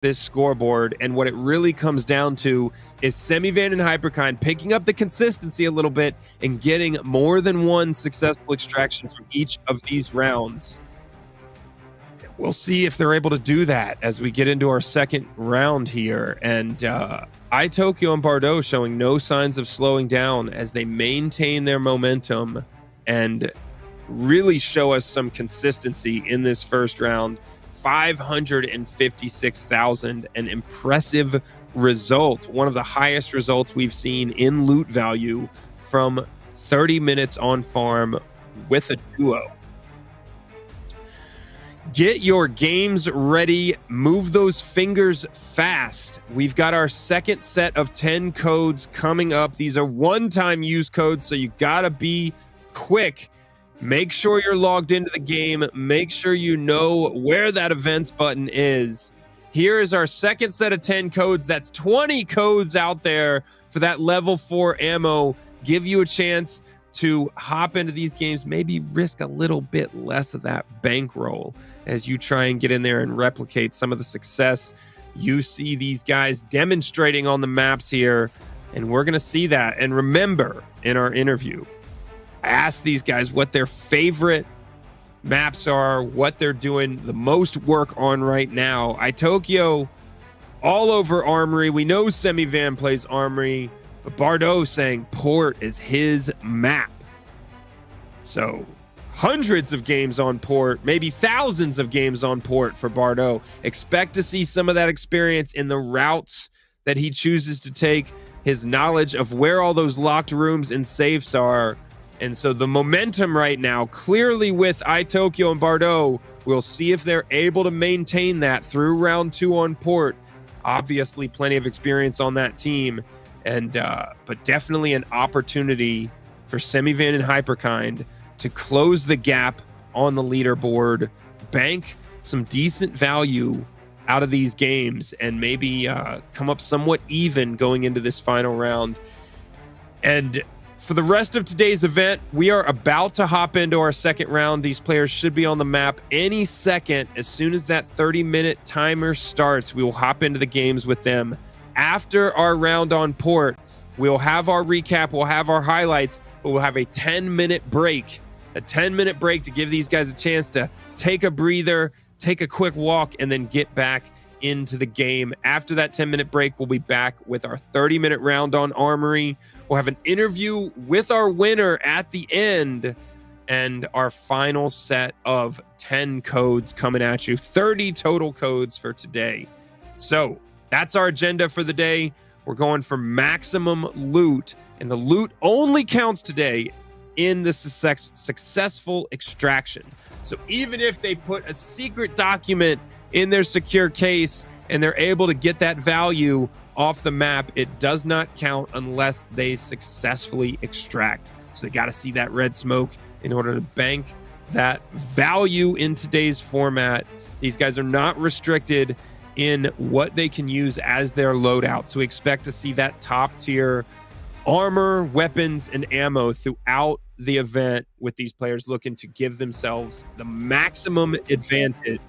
this scoreboard, and what it really comes down to is Semivan and Hyperkind picking up the consistency a little bit and getting more than one successful extraction from each of these rounds. We'll see if they're able to do that as we get into our second round here. And Itokioo and Bardot showing no signs of slowing down as they maintain their momentum and really show us some consistency in this first round. 556,000, an impressive result, one of the highest results we've seen in loot value from 30 minutes on farm with a duo. Get your games ready, move those fingers fast. We've got our second set of 10 codes coming up. These are one-time use codes, so you gotta be quick. Make sure you're logged into the game. Make sure you know where that events button is. Here is our second set of 10 codes. That's 20 codes out there for that level 4 ammo. Give you a chance to hop into these games, maybe risk a little bit less of that bankroll as you try and get in there and replicate some of the success you see these guys demonstrating on the maps here. And we're going to see that. And remember, in our interview, I asked these guys what their favorite maps are, what they're doing the most work on right now. Itokioo all over Armory. We know Semivan plays Armory, but Bardot saying Port is his map. So hundreds of games on Port, maybe thousands of games on Port for Bardot. Expect to see some of that experience in the routes that he chooses to take, his knowledge of where all those locked rooms and safes are. And so the momentum right now, clearly with Itokioo and Bardot, we'll see if they're able to maintain that through round 2 on Port. Obviously, plenty of experience on that team, and but definitely an opportunity for Semivan and Hyperkind to close the gap on the leaderboard, bank some decent value out of these games, and maybe come up somewhat even going into this final round. And for the rest of today's event, we are about to hop into our second round. These players should be on the map any second. As soon as that 30-minute timer starts, we will hop into the games with them. After our round on Port, we'll have our recap, we'll have our highlights, but we'll have a 10-minute break. A 10-minute break to give these guys a chance to take a breather, take a quick walk, and then get back into the game. After that 10-minute break, we'll be back with our 30-minute round on Armory. We'll have an interview with our winner at the end, and our final set of 10 codes coming at you. 30 total codes for today. So that's our agenda for the day. We're going for maximum loot, and the loot only counts today in the successful extraction. So even if they put a secret document in their secure case and they're able to get that value off the map, it does not count unless they successfully extract. So they got to see that red smoke in order to bank that value in today's format. These guys are not restricted in what they can use as their loadout. So we expect to see that top tier armor, weapons, and ammo throughout the event, with these players looking to give themselves the maximum advantage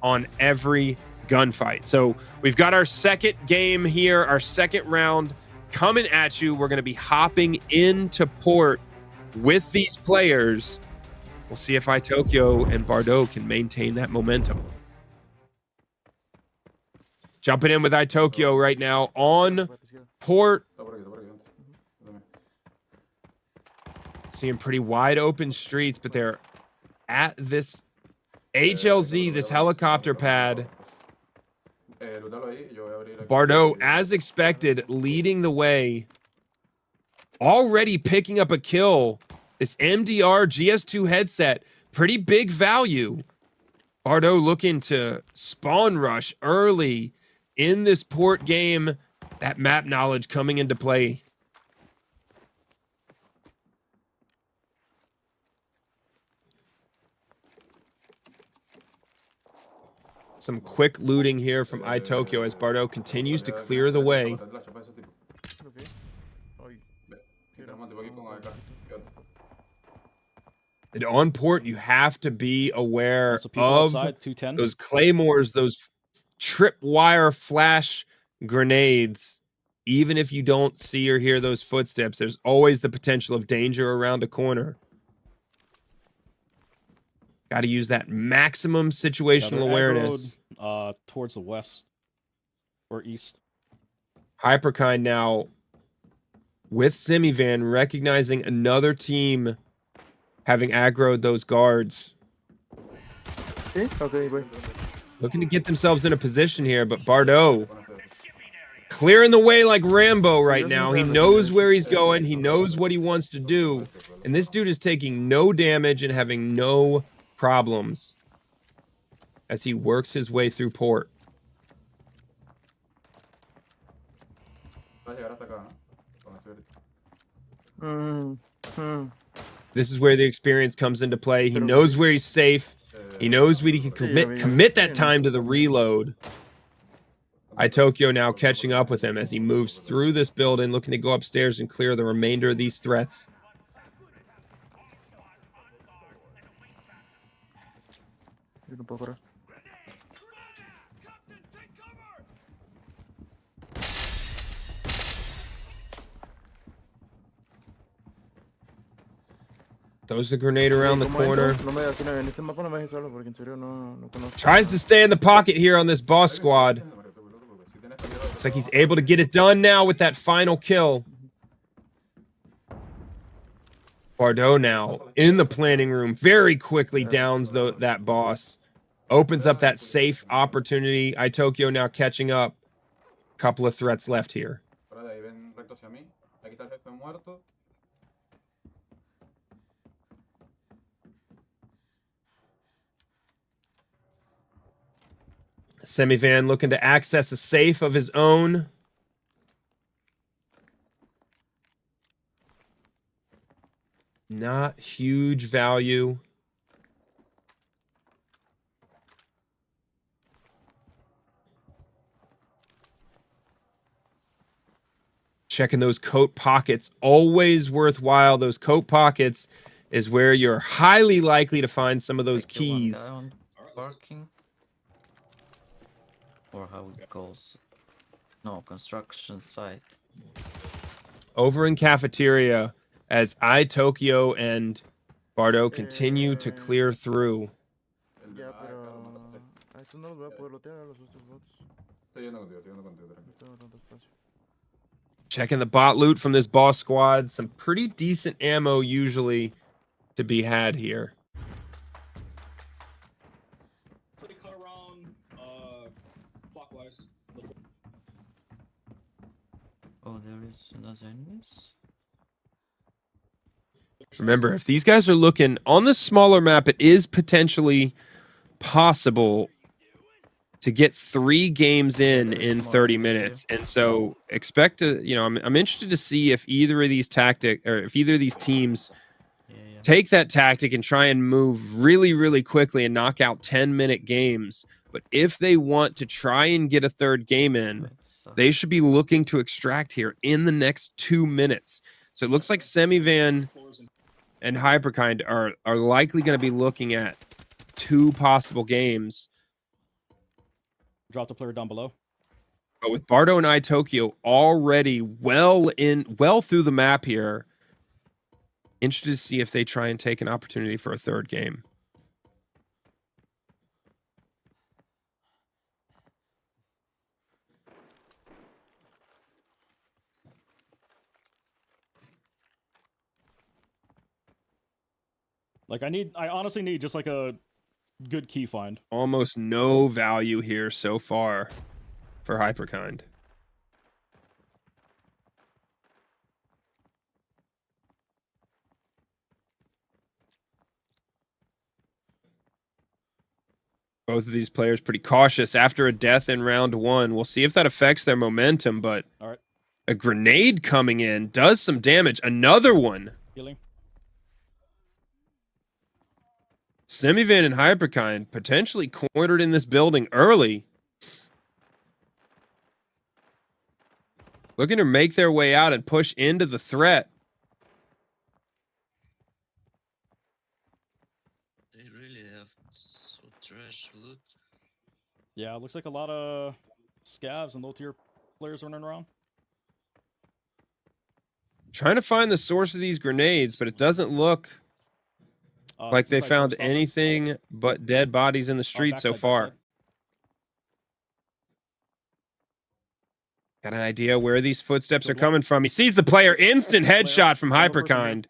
on every gunfight. So we've got our second game here, our second round coming at you. We're going to be hopping into Port with these players. We'll see if Itokioo and Bardot can maintain that momentum. Jumping in with Itokioo right now on Port. Seeing pretty wide open streets, but they're at this HLZ, this helicopter pad. Bardot, as expected, leading the way. Already picking up a kill. This MDR GS2 headset, pretty big value. Bardot looking to spawn rush early in this Port game. That map knowledge coming into play. Some quick looting here from Itokioo as Bardot continues to clear the way. And on Port, you have to be aware of those claymores, those tripwire flash grenades. Even if you don't see or hear those footsteps, there's always the potential of danger around a corner. Got to use that maximum situational awareness. Towards the west or east. Hyperkind now with Semivan recognizing another team having aggroed those guards. Okay, wait. Looking to get themselves in a position here, but Bardot clearing the way like Rambo right now. He knows where he's going. He knows what he wants to do. And this dude is taking no damage and having no problems as he works his way through port. This is where the experience comes into play. He knows where he's safe. He knows when he can commit that time to the reload. Itokioo now catching up with him as he moves through this building, looking to go upstairs and clear the remainder of these threats. Throws the grenade around the corner. Tries to stay in the pocket here on this boss squad. Looks like he's able to get it done now with that final kill. Bardot now in the planning room very quickly downs that boss. Opens up that safe opportunity. Itokioo now catching up. Couple of threats left here. Semivan looking to access a safe of his own. Not huge value. Checking those coat pockets, always worthwhile. Those coat pockets is where you're highly likely to find some of those keys. Parking, or how it goes? No, construction site. Over in cafeteria, as Itokioo and Bardot continue to clear through. Checking the bot loot from this boss squad. Some pretty decent ammo usually to be had here. Cut around clockwise. Oh, there is another enemies. Remember, if these guys are looking on the smaller map, it is potentially possible to get 3 games in 30 minutes. And so expect to, I'm interested to see if either of these teams take that tactic and try and move really, really quickly and knock out 10-minute games. But if they want to try and get a third game in, they should be looking to extract here in the next 2 minutes. So it looks like Semivan and Hyperkind are likely going to be looking at 2 possible games. Drop the player down below. But with Bardot and Itokioo already well through the map here, interested to see if they try and take an opportunity for a third game. Like I honestly need just like a good key find. Almost no value here so far for Hyperkind. Both of these players pretty cautious after a death in round 1. We'll see if that affects their momentum, but all right. A grenade coming in does some damage. Another one. Healing. Semivan and Hyperkind potentially cornered in this building early. Looking to make their way out and push into the threat. They really have so trash loot. Yeah. Yeah, it looks like a lot of scavs and low-tier players running around. Trying to find the source of these grenades, but it doesn't look like they Inside found post office. anything but dead bodies in the street so far. Backside. Got an idea where these footsteps are Good one. coming from. He sees the player. Instant Player. headshot from One more person here. Hyperkind.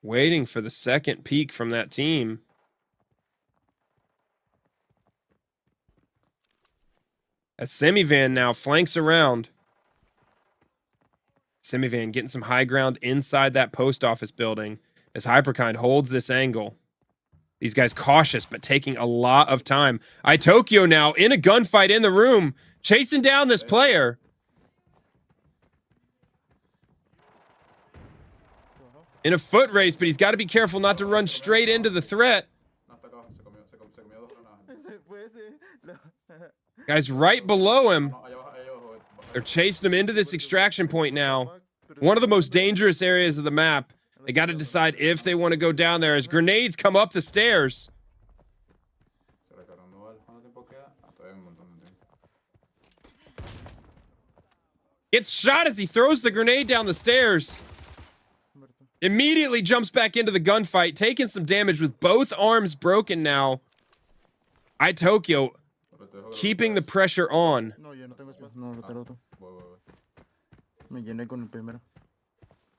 Waiting for the second peek from that team. As Semivan now flanks around. Semivan getting some high ground inside that post office building as Hyperkind holds this angle. These guys cautious, but taking a lot of time. Itokioo now in a gunfight in the room, chasing down this player. In a foot race, but he's got to be careful not to run straight into the threat. Guys right below him. They're chasing him into this extraction point now. One of the most dangerous areas of the map. They got to decide if they want to go down there as grenades come up the stairs. Gets shot as he throws the grenade down the stairs. Immediately jumps back into the gunfight, taking some damage with both arms broken now. Itokioo keeping the pressure on. No, yo no tengo espacio, no lo tengo otro. Me llené con el primero.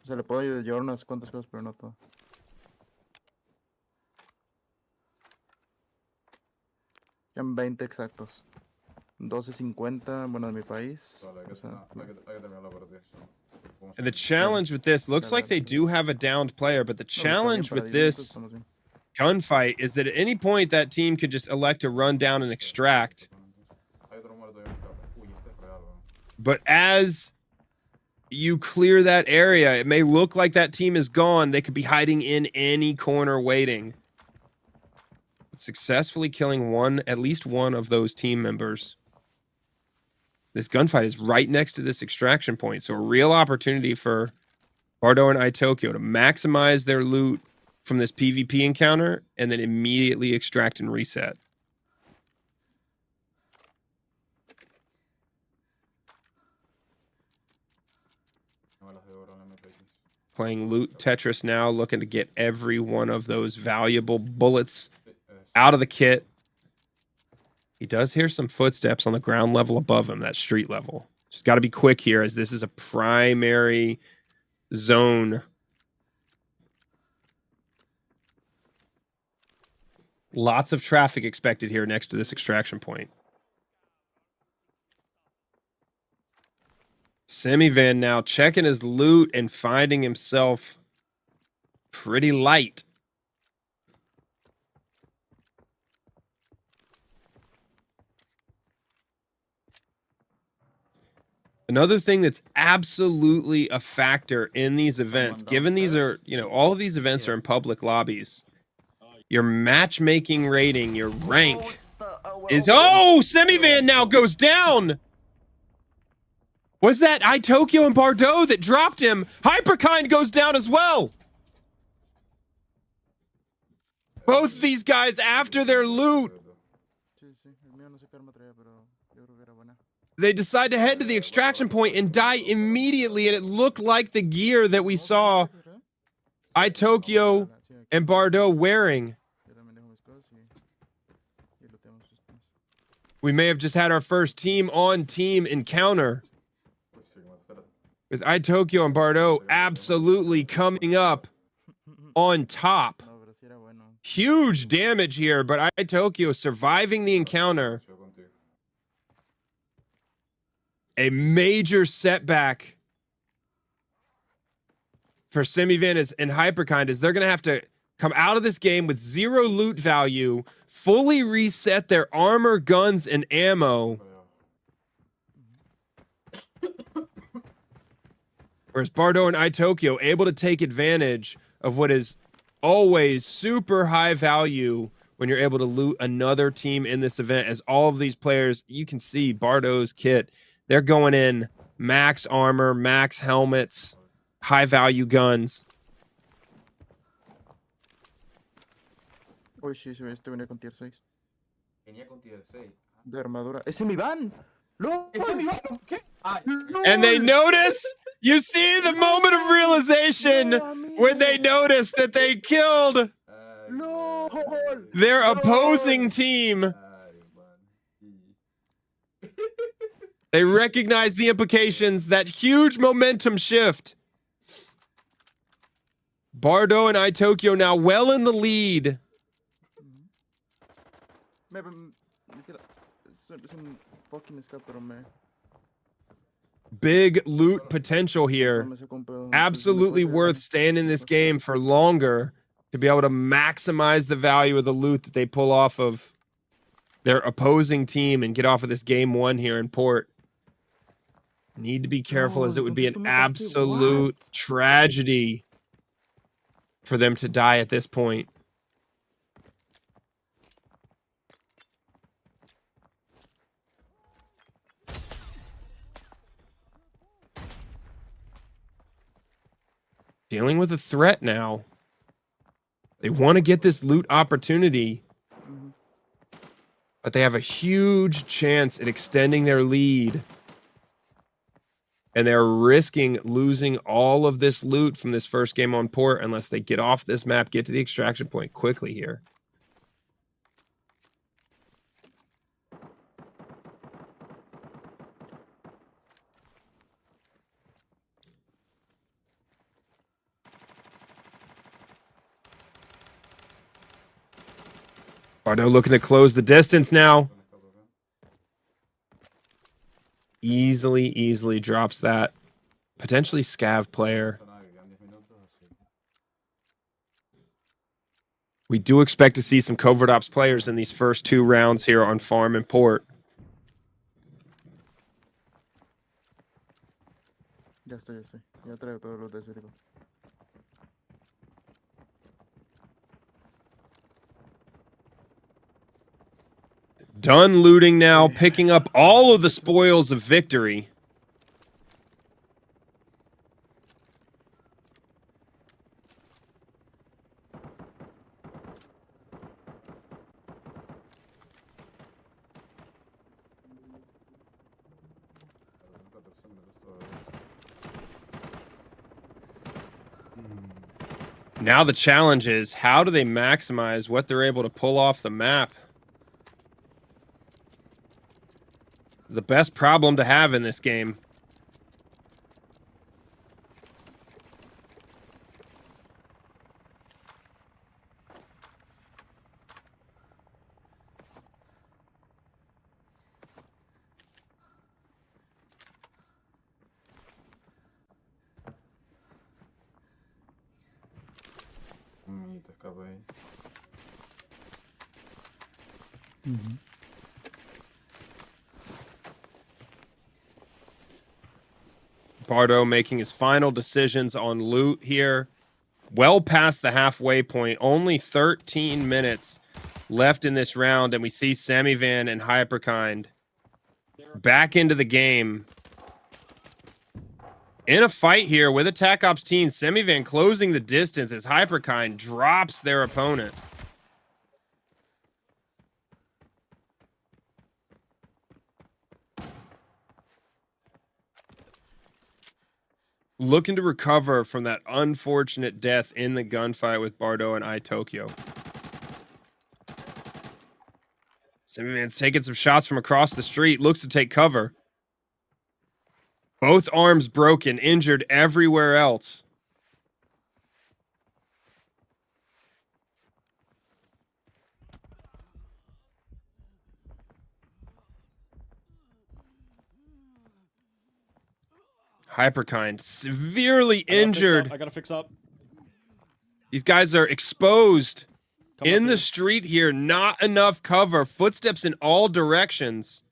O sea, le puedo llevar unas cuantas cosas, pero no todo. Quedan 20 exactos. 12.50, bueno, de mi país. O sea, And the challenge with this, looks like they do have a downed player, but the challenge with this gunfight is that at any point that team could just elect to run down and extract. But as you clear that area, it may look like that team is gone. They could be hiding in any corner waiting. Successfully killing at least one of those team members. This gunfight is right next to this extraction point, so a real opportunity for Bardot and Itokioo to maximize their loot from this PvP encounter and then immediately extract and reset. Playing loot Tetris now, looking to get every one of those valuable bullets out of the kit. He does hear some footsteps on the ground level above him, that street level. Just got to be quick here as this is a primary zone. Lots of traffic expected here next to this extraction point. Semivan now checking his loot and finding himself pretty light. Another thing that's absolutely a factor in these events, given these are, all of these events are in public lobbies. Your matchmaking rating, your rank is, Semivan now goes down. Was that Itokioo and Bardot that dropped him? Hyperkind goes down as well. Both these guys after their loot. They decide to head to the extraction point and die immediately, and it looked like the gear that we saw Itokioo and Bardot wearing. We may have just had our first team-on-team encounter with Itokioo and Bardot absolutely coming up on top. Huge damage here, but Itokioo surviving the encounter. A major setback for Semivan and Hyperkind is they're going to have to come out of this game with 0 loot value, fully reset their armor, guns, and ammo. Whereas Bardot and Itokioo able to take advantage of what is always super high value when you're able to loot another team in this event. As all of these players, you can see Bardot's kit. They're going in max armor, max helmets, high value guns. Pues sí, este venía con tier 6. Venía con tier 6. De armadura. ¡Es Semivan! ¡LOL! ¡Es mi mano! ¿Qué? Ah, And they notice, you see the moment of realization when they notice that they killed ¡LOL! their opposing team. Ay, man. Sí. They recognize the implications, that huge momentum shift. Bardot and Itokioo now well in the lead. Es un fucking scat, pero me... Big loot potential here. Absolutely worth staying in this game for longer to be able to maximize the value of the loot that they pull off of their opposing team and get off of this game 1 here in port. Need to be careful, as it would be an absolute tragedy for them to die at this point. Dealing with a threat now. They want to get this loot opportunity, but they have a huge chance at extending their lead. And they're risking losing all of this loot from this first game on port unless they get off this map, get to the extraction point quickly here. Bardot looking to close the distance now. Easily drops that. Potentially scav player. We do expect to see some covert ops players in these first 2 rounds here on farm and port. Ya estoy. Ya traigo todos los de ese tipo. Done looting now, picking up all of the spoils of victory. Now the challenge is, how do they maximize what they're able to pull off the map? The best problem to have in this game. Te escapé ahí. Bardot making his final decisions on loot here. Well past the halfway point. Only 13 minutes left in this round, and we see Semivan and Hyperkind back into the game. In a fight here with Attack Ops team, Semivan closing the distance as Hyperkind drops their opponent. Looking to recover from that unfortunate death in the gunfight with Bardot and Itokioo. Semivan's taking some shots from across the street, looks to take cover. Both arms broken, injured everywhere else. Hyperkind severely injured. I gotta fix up. These guys are exposed Come in up the here. street here. Not enough cover. Footsteps in all directions.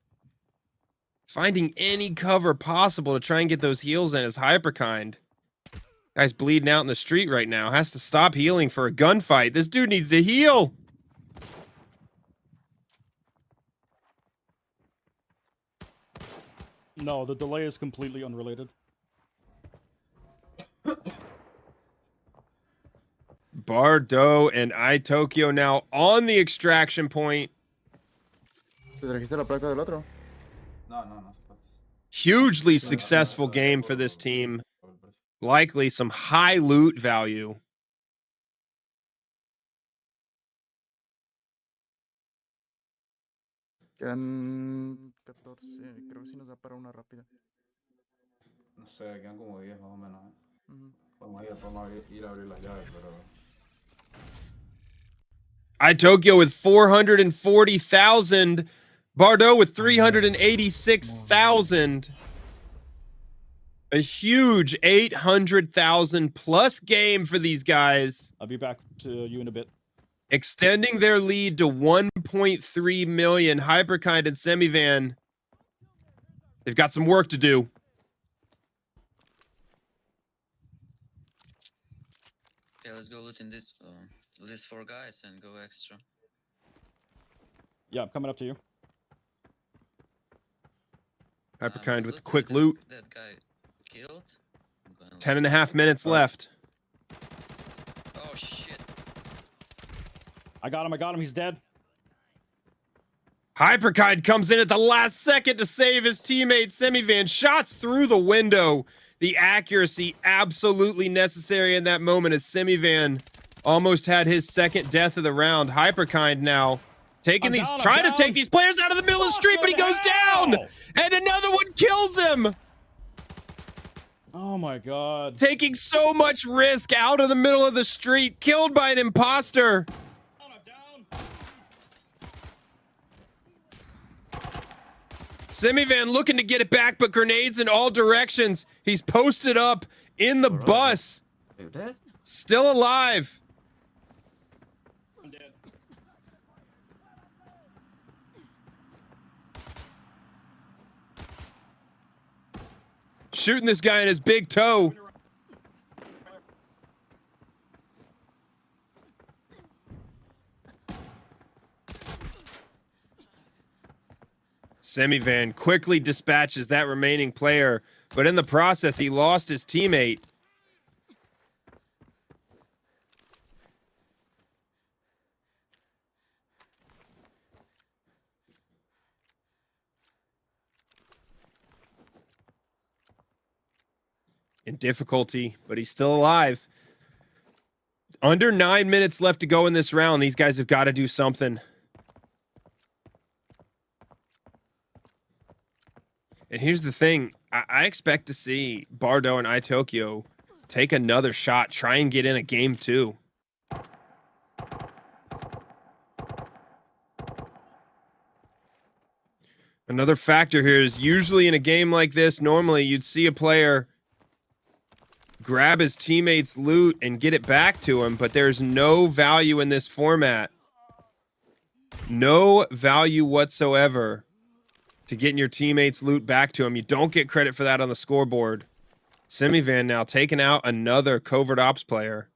Finding any cover possible to try and get those heals in as Hyperkind. Guy's bleeding out in the street right now. Has to stop healing for a gunfight. This dude needs to heal. No, the delay is completely unrelated. Bardot and Itokioo now on the extraction point. ¿Te trajiste la placa del otro? No, no, no. Se puede. Hugely successful game for this team. Por el precio. Likely some high loot value. Quedan 14. Creo que sí nos da para una rápida. No sé, quedan como 10 más o menos. Ujú. Podemos ir a abrir las llaves, pero... Itokioo with 440,000. Bardot with 386,000. A huge 800,000 plus game for these guys. I'll be back to you in a bit. Extending their lead to 1.3 million. Hyperkind and Semivan. They've got some work to do. Okay, let's go loot in this these 4 guys and go extra. Yeah, I'm coming up to you. Hyperkind with Look, quick that- loot. That guy killed. I'm gonna 10 and a half minutes left. Oh shit! I got him. He's dead. Hyperkind comes in at the last second to save his teammate. Semivan shots through the window. The accuracy absolutely necessary in that moment as Semivan almost had his second death of the round. Hyperkind now taking I'm down, I'm trying to down. take these players out of the middle of the street, but he goes down. Hell! And another one kills him. Oh my god. Taking so much risk out of the middle of the street, killed by an imposter. Semivan looking to get it back, but grenades in all directions. He's posted up in the Alright. bus. Are you dead? Still alive. I'm dead. Shooting this guy in his big toe. Semivan quickly dispatches that remaining player, but in the process, he lost his teammate. In difficulty, but he's still alive. Under 9 minutes left to go in this round. These guys have got to do something. And here's the thing. I expect to see Bardot and Itokioo take another shot, try and get in a game 2. Another factor here is usually in a game like this, normally you'd see a player grab his teammate's loot and get it back to him, but there's no value in this format. No value whatsoever to getting your teammate's loot back to him. You don't get credit for that on the scoreboard. Semivan now taking out another covert ops player.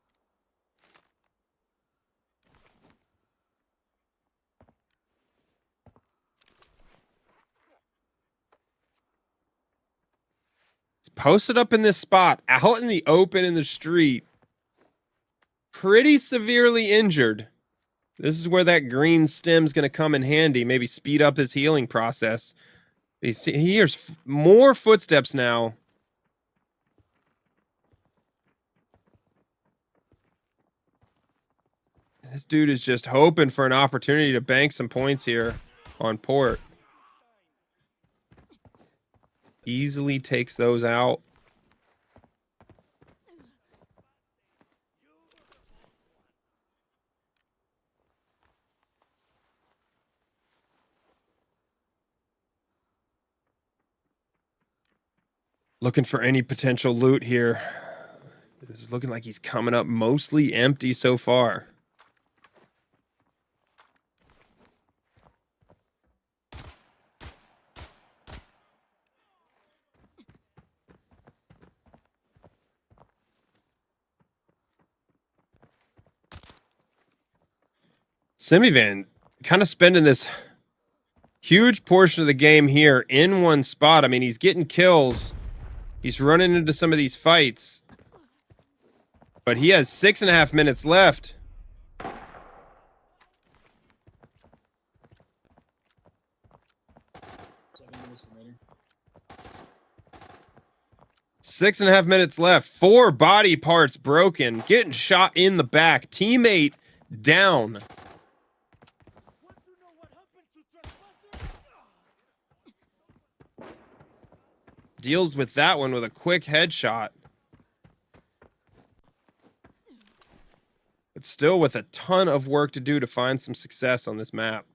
He's posted up in this spot, out in the open in the street. Pretty severely injured. This is where that green stem's going to come in handy. Maybe speed up his healing process. He hears more footsteps now. This dude is just hoping for an opportunity to bank some points here on port. Easily takes those out. Looking for any potential loot here. This is looking like he's coming up mostly empty so far. Semivan kind of spending this huge portion of the game here in one spot. I mean, he's getting kills. He's running into some of these fights. But he has 6.5 minutes left. Six and a half minutes left. 4 body parts broken. Getting shot in the back. Teammate down. Deals with that one with a quick headshot. But still with a ton of work to do to find some success on this map.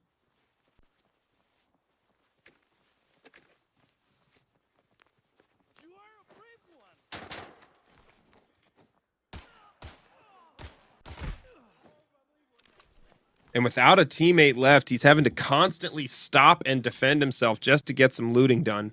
And without a teammate left, he's having to constantly stop and defend himself just to get some looting done.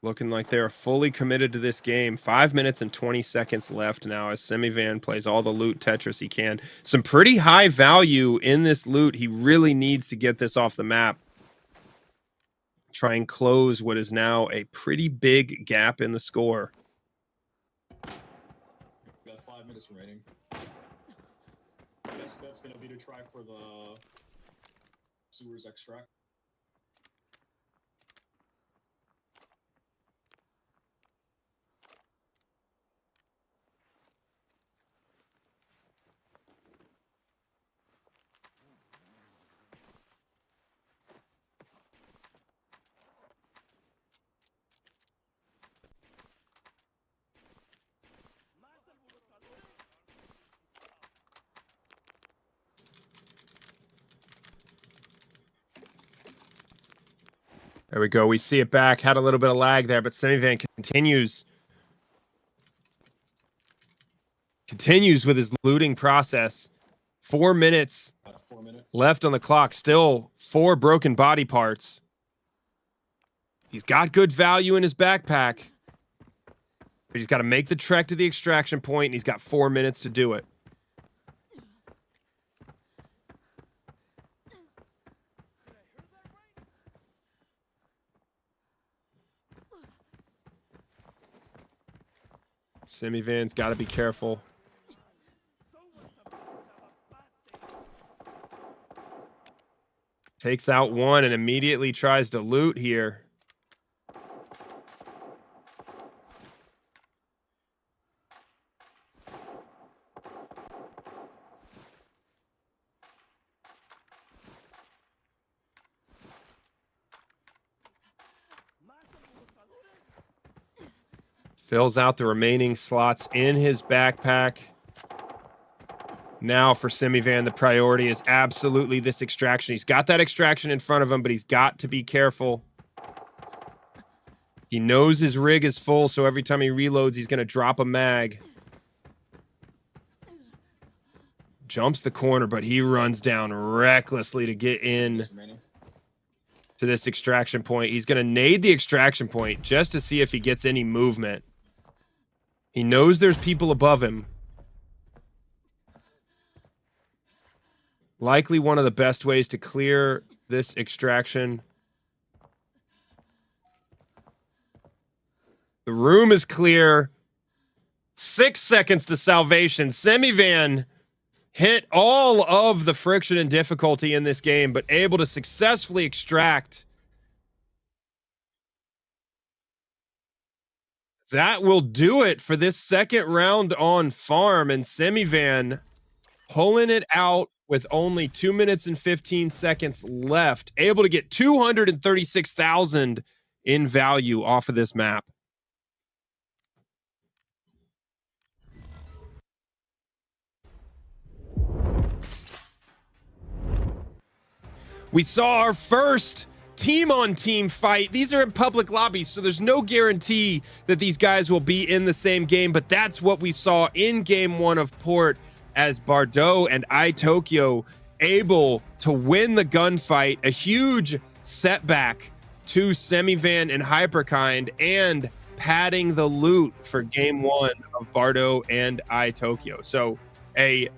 Looking like they're fully committed to this game. 5 minutes and 20 seconds left now as Semivan plays all the loot Tetris he can. Some pretty high value in this loot. He really needs to get this off the map. Try and close what is now a pretty big gap in the score. Got 5 minutes remaining. Best bet's gonna be to try for the sewers extract. There we go. We see it back. Had a little bit of lag there, but Semivan continues with his looting process. 4 minutes, 4 minutes left on the clock. Still 4 broken body parts. He's got good value in his backpack, but he's got to make the trek to the extraction point, and he's got 4 minutes to do it. Semivan's got to be careful. Takes out one and immediately tries to loot here. Fills out the remaining slots in his backpack. Now for Semivan, the priority is absolutely this extraction. He's got that extraction in front of him, but he's got to be careful. He knows his rig is full, so every time he reloads, he's going to drop a mag. Jumps the corner, but he runs down recklessly to get in to this extraction point. He's going to nade the extraction point just to see if he gets any movement. He knows there's people above him. Likely one of the best ways to clear this extraction. The room is clear. 6 seconds to salvation. Semivan hit all of the friction and difficulty in this game, but able to successfully extract. That will do it for this second round on farm, and Semivan pulling it out with only 2 minutes and 15 seconds left, able to get 236,000 in value off of this map. We saw our first team-on-team fight. These are in public lobbies, so there's no guarantee that these guys will be in the same game, but that's what we saw in game 1 of Port as Bardot and Itokioo able to win the gunfight. A huge setback to Semivan and Hyperkind, and padding the loot for game one of Bardot and Itokioo. So a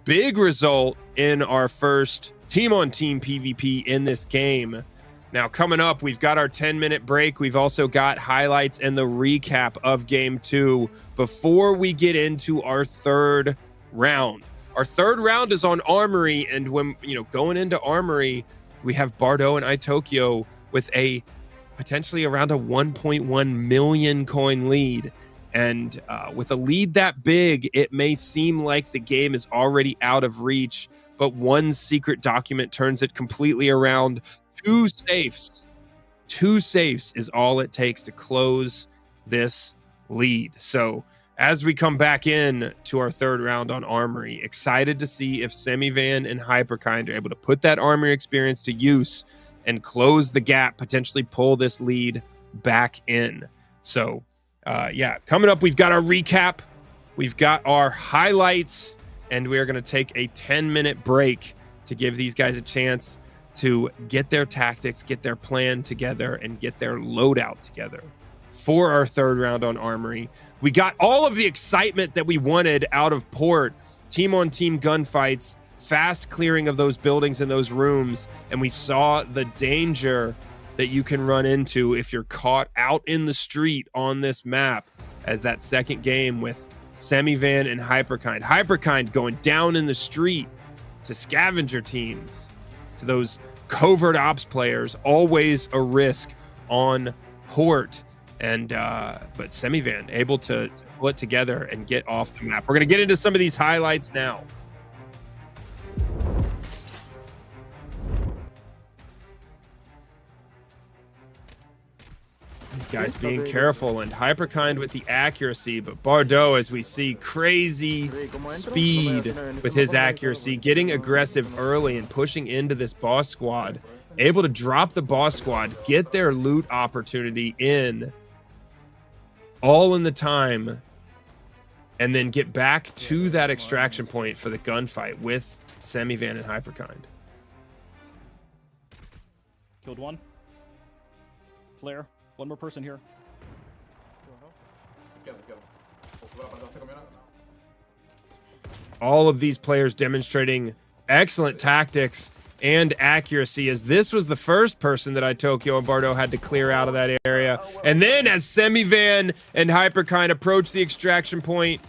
big result in our first team-on-team PvP in this game. Now, coming up, we've got our 10-minute break. We've also got highlights and the recap of game two before we get into our third round. Our third round is on Armory, and when going into Armory, we have Bardot and Itokioo with a potentially around a 1.1 million coin lead. And with a lead that big, it may seem like the game is already out of reach, but one secret document turns it completely around. Two safes is all it takes to close this lead. So as we come back in to our third round on Armory, excited to see if Semivan and Hyperkind are able to put that Armory experience to use and close the gap, potentially pull this lead back in. So yeah, coming up, we've got our recap, we've got our highlights, and we're going to take a 10-minute break to give these guys a chance to get their tactics, get their plan together, and get their loadout together for our third round on Armory. We got all of the excitement that we wanted out of Port, team-on-team gunfights, fast clearing of those buildings and those rooms, and we saw the danger that you can run into if you're caught out in the street on this map, as that second game with Semivan and Hyperkind. Hyperkind going down in the street to scavenger teams, to those covert ops players, always a risk on Port. And but Semivan able to pull it together and get off the map. We're going to get into some of these highlights now. These guys being careful, and Hyperkind with the accuracy, but Bardot, as we see, crazy speed with his accuracy, getting aggressive early and pushing into this boss squad, able to drop the boss squad, get their loot opportunity in, all in the time, and then get back to that extraction point for the gunfight with Semivan and Hyperkind. Killed one. Flare. One more person here. All of these players demonstrating excellent tactics and accuracy, as this was the first person that Itokioo and Bardot had to clear out of that area. And then as Semivan and Hyperkind approach the extraction point,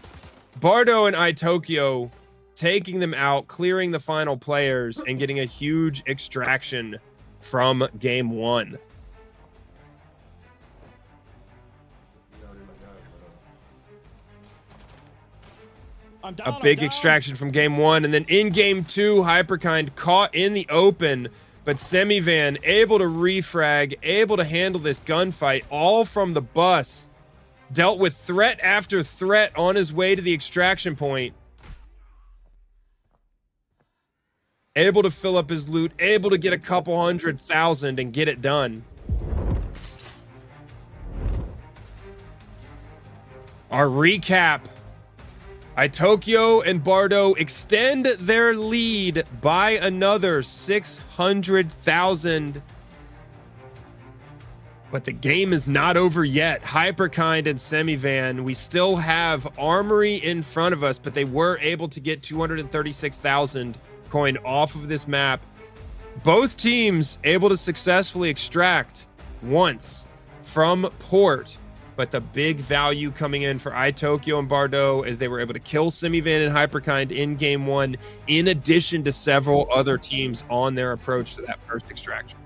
Bardot and Itokioo taking them out, clearing the final players, and getting a huge extraction from game one. A big extraction from game one, and then in game two, Hyperkind caught in the open, but Semivan able to refrag, able to handle this gunfight, all from the bus, dealt with threat after threat on his way to the extraction point, able to fill up his loot, able to get a couple 100,000 and get it done. Our recap: Itokioo and Bardot extend their lead by another 600,000. But the game is not over yet. Hyperkind and Semivan, we still have Armory in front of us, but they were able to get 236,000 coin off of this map. Both teams able to successfully extract once from Port. But the big value coming in for Itokioo and Bardot as they were able to kill Semivan and Hyperkind in game one, in addition to several other teams on their approach to that first extraction.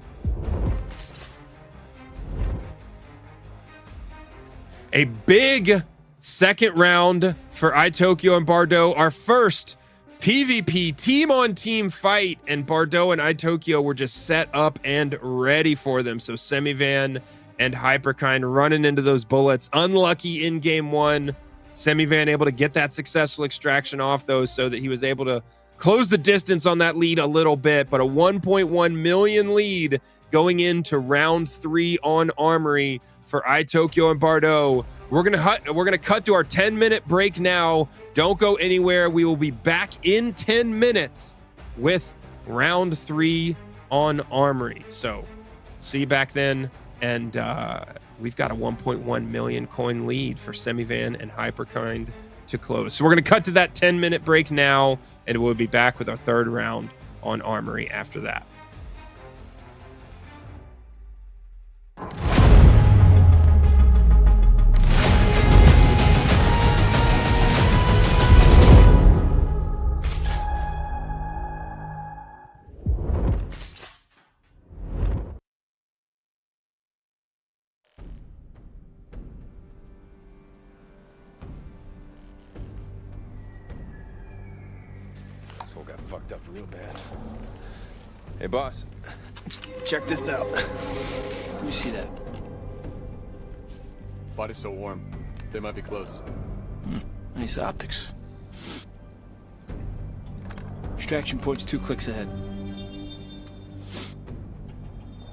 A big second round for Itokioo and Bardot, our first PvP team-on-team fight, and Bardot and Itokioo were just set up and ready for them. So Semivan and Hyperkind running into those bullets. Unlucky in game one. Semivan able to get that successful extraction off those, so that he was able to close the distance on that lead a little bit, but a 1.1 million lead going into round 3 on Armory for Itokioo and Bardot. We're gonna cut to our 10-minute break now. Don't go anywhere. We will be back in 10 minutes with round 3 on Armory. So see you back then. And we've got a 1.1 million coin lead for Semivan and Hyperkind to close. So we're going to cut to that 10-minute break now, and we'll be back with our third round on Armory after that. Asshole got fucked up real bad. Hey, boss. Check this out. Let me see that. Body's so warm. They might be close. Nice optics. Extraction port's 2 clicks ahead.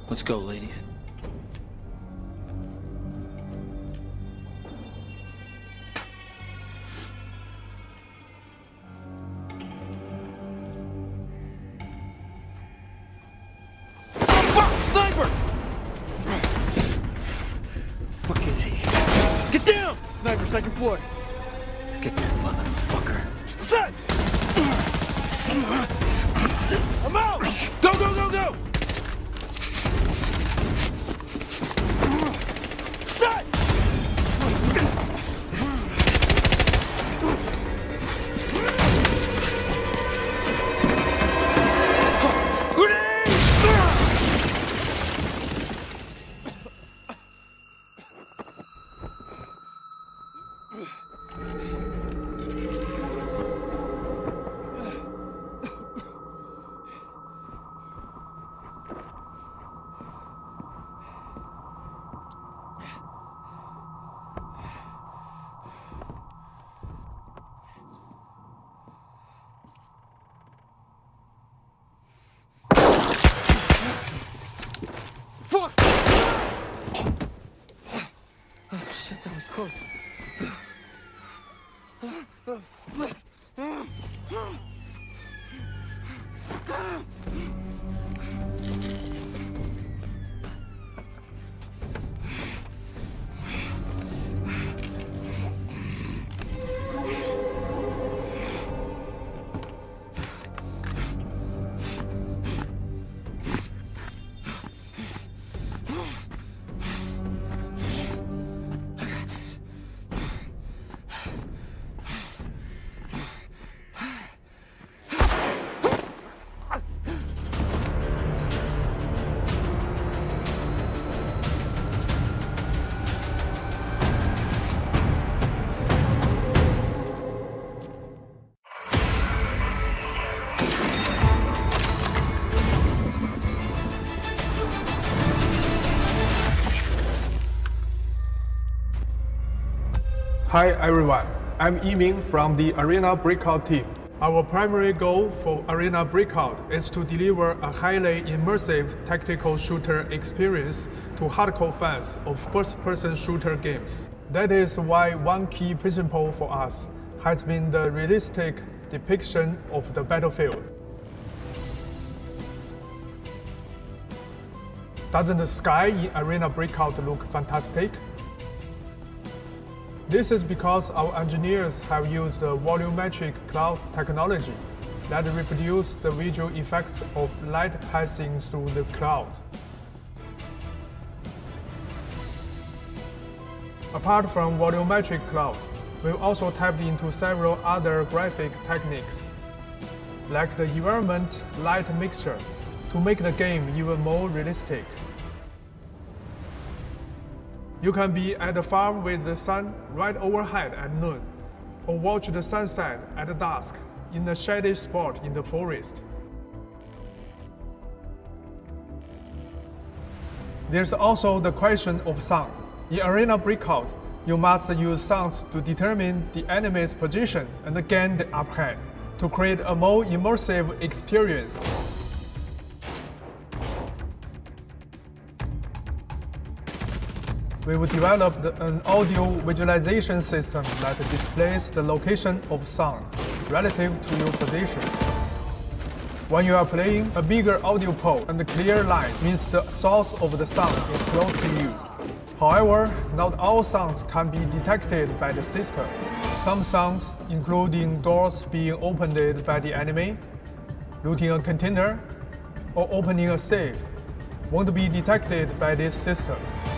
Let's go, ladies. Sniper, second floor. Get that motherfucker. Set! I'm out! Go, go, go, go! Set! Shit, that was close. Hi everyone, I'm Yiming from the Arena Breakout team. Our primary goal for Arena Breakout is to deliver a highly immersive tactical shooter experience to hardcore fans of first-person shooter games. That is why one key principle for us has been the realistic depiction of the battlefield. Doesn't the sky in Arena Breakout look fantastic? This is because our engineers have used the volumetric cloud technology that reproduces the visual effects of light passing through the cloud. Apart from volumetric cloud, we've also tapped into several other graphic techniques, like the environment light mixture, to make the game even more realistic. You can be at the farm with the sun right overhead at noon, or watch the sunset at dusk in a shady spot in the forest. There's also the question of sound. In Arena Breakout, you must use sounds to determine the enemy's position and gain the upper hand to create a more immersive experience. We've developed an audio visualization system that displays the location of sound relative to your position. When you are playing, a bigger audio pole and clear lines means the source of the sound is close to you. However, not all sounds can be detected by the system. Some sounds, including doors being opened by the enemy, looting a container, or opening a safe, won't be detected by this system.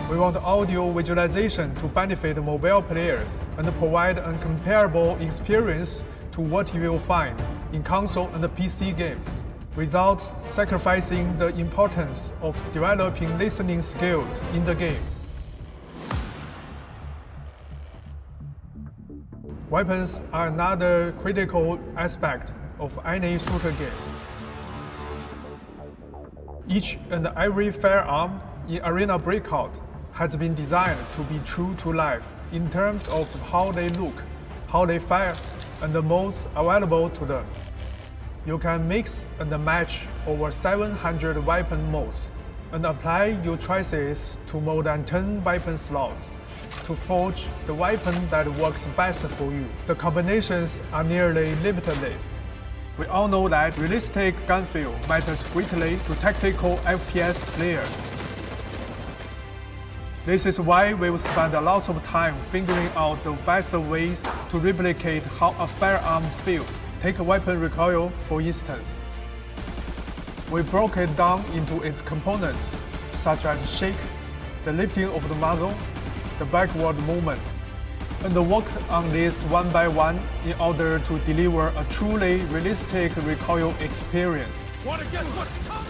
We want audio visualization to benefit mobile players and provide a comparable experience to what you will find in console and PC games, without sacrificing the importance of developing listening skills in the game. Weapons are another critical aspect of any shooter game. Each and every firearm in Arena Breakout has been designed to be true to life in terms of how they look, how they fire, and the modes available to them. You can mix and match over 700 weapon modes and apply your choices to more than 10 weapon slots to forge the weapon that works best for you. The combinations are nearly limitless. We all know that realistic gun feel matters greatly to tactical FPS players. This is why we've spent a lot of time figuring out the best ways to replicate how a firearm feels. Take weapon recoil, for instance. We broke it down into its components, such as shake, the lifting of the muzzle, the backward movement, and worked on this one by one in order to deliver a truly realistic recoil experience. Wanna guess what's coming?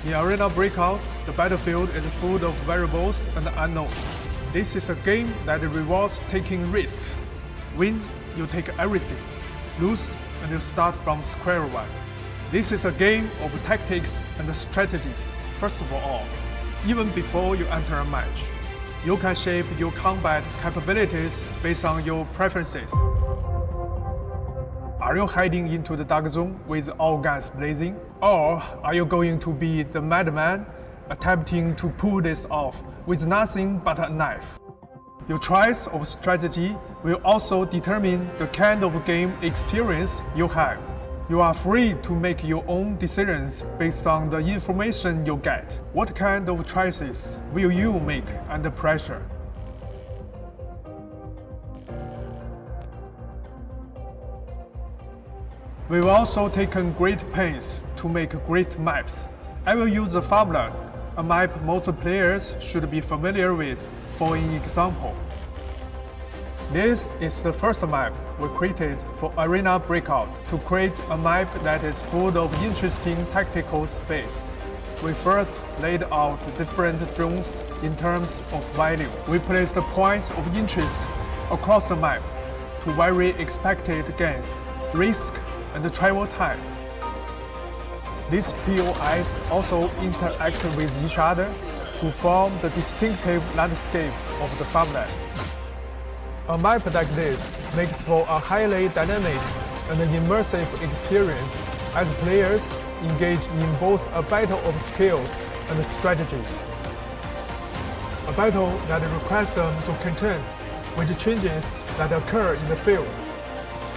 In Arena Breakout, the battlefield is full of variables and unknowns. This is a game that rewards taking risks. Win, you take everything. Lose, and you start from square one. This is a game of tactics and strategy, first of all. Even before you enter a match, you can shape your combat capabilities based on your preferences. Are you heading into the dark zone with all guns blazing? Or are you going to be the madman attempting to pull this off with nothing but a knife? Your choice of strategy will also determine the kind of game experience you have. You are free to make your own decisions based on the information you get. What kind of choices will you make under pressure? We've also taken great pains to make great maps. I will use the Fabula, a map most players should be familiar with, for an example. This is the first map we created for Arena Breakout to create a map that is full of interesting tactical space. We first laid out different zones in terms of value. We placed points of interest across the map to vary expected gains, risk, and travel time. These POIs also interact with each other to form the distinctive landscape of the farmland. A map like this makes for a highly dynamic and immersive experience as players engage in both a battle of skills and strategies. A battle that requires them to contend with the changes that occur in the field,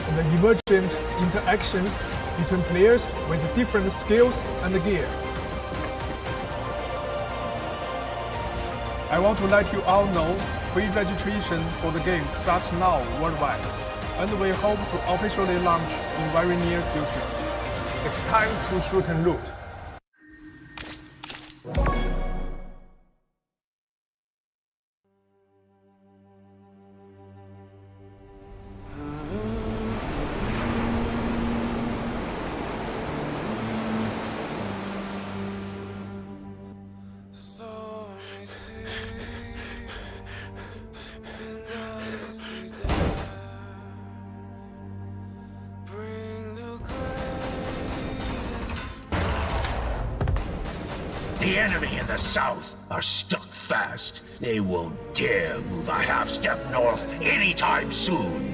and the emergent interactions between players with different skills and gear. I want to let you all know pre-registration for the game starts now worldwide, and we hope to officially launch in very near future. It's time to shoot and loot. The enemy in the south are stuck fast. They won't dare move a half-step north anytime soon.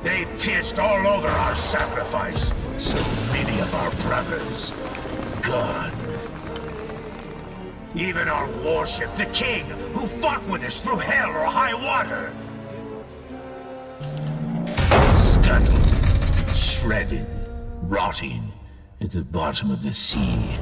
They pissed all over our sacrifice. So many of our brothers gone. Even our warship, the King, who fought with us through hell or high water. Scuttled, shredded, rotting at the bottom of the sea.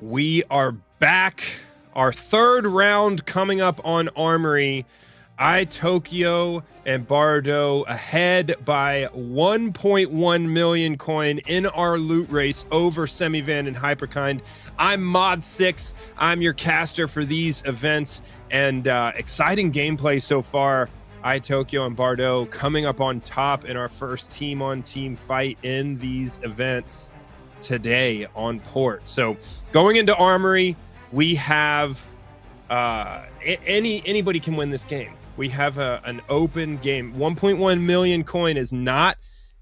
We are back. Our third round coming up on Armory. Itokioo and Bardot ahead by 1.1 million coin in our loot race over Semivan and Hyperkind. I'm Mod6. I'm your caster for these events, and exciting gameplay so far. Itokioo and Bardot coming up on top in our first team-on-team fight in these events today on port. So going into Armory, we have anybody can win this game. We have an open game. 1.1 million coin is not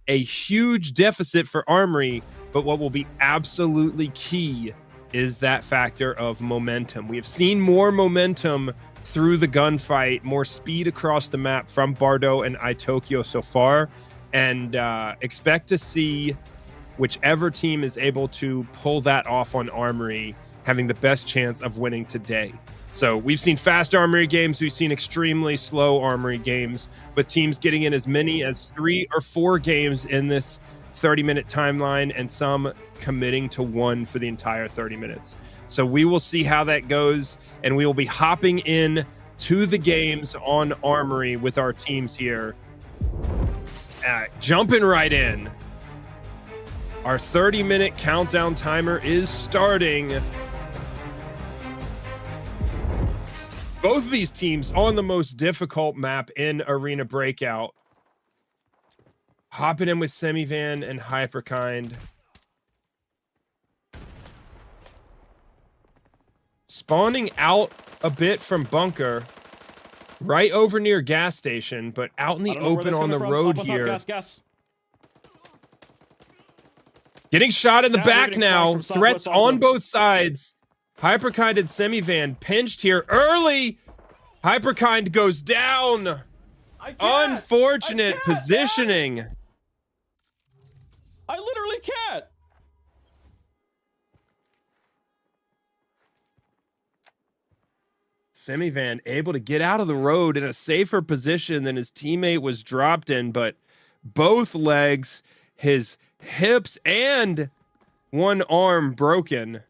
a huge deficit for Armory, but what will be absolutely key is that factor of momentum. We have seen more momentum through the gunfight, more speed across the map from Bardot and Itokioo so far, and expect to see whichever team is able to pull that off on Armory having the best chance of winning today. So we've seen fast Armory games, we've seen extremely slow Armory games, with teams getting in as many as 3 or 4 games in this 30-minute timeline, and some committing to 1 for the entire 30 minutes. So we will see how that goes, and we will be hopping in to the games on Armory with our teams here. Jumping right in. Our 30-minute countdown timer is starting. Both of these teams on the most difficult map in Arena Breakout. Hopping in with Semivan and Hyperkind. Spawning out a bit from bunker. Right over near gas station, but out in the open on the road here. Gas. Getting shot in the back now. Threats on also. both sides. Hyperkind and Semivan pinched here early. Hyperkind goes down. Unfortunate positioning. I literally can't. Semivan able to get out of the road in a safer position than his teammate was dropped in, but both legs, his hips, and one arm broken.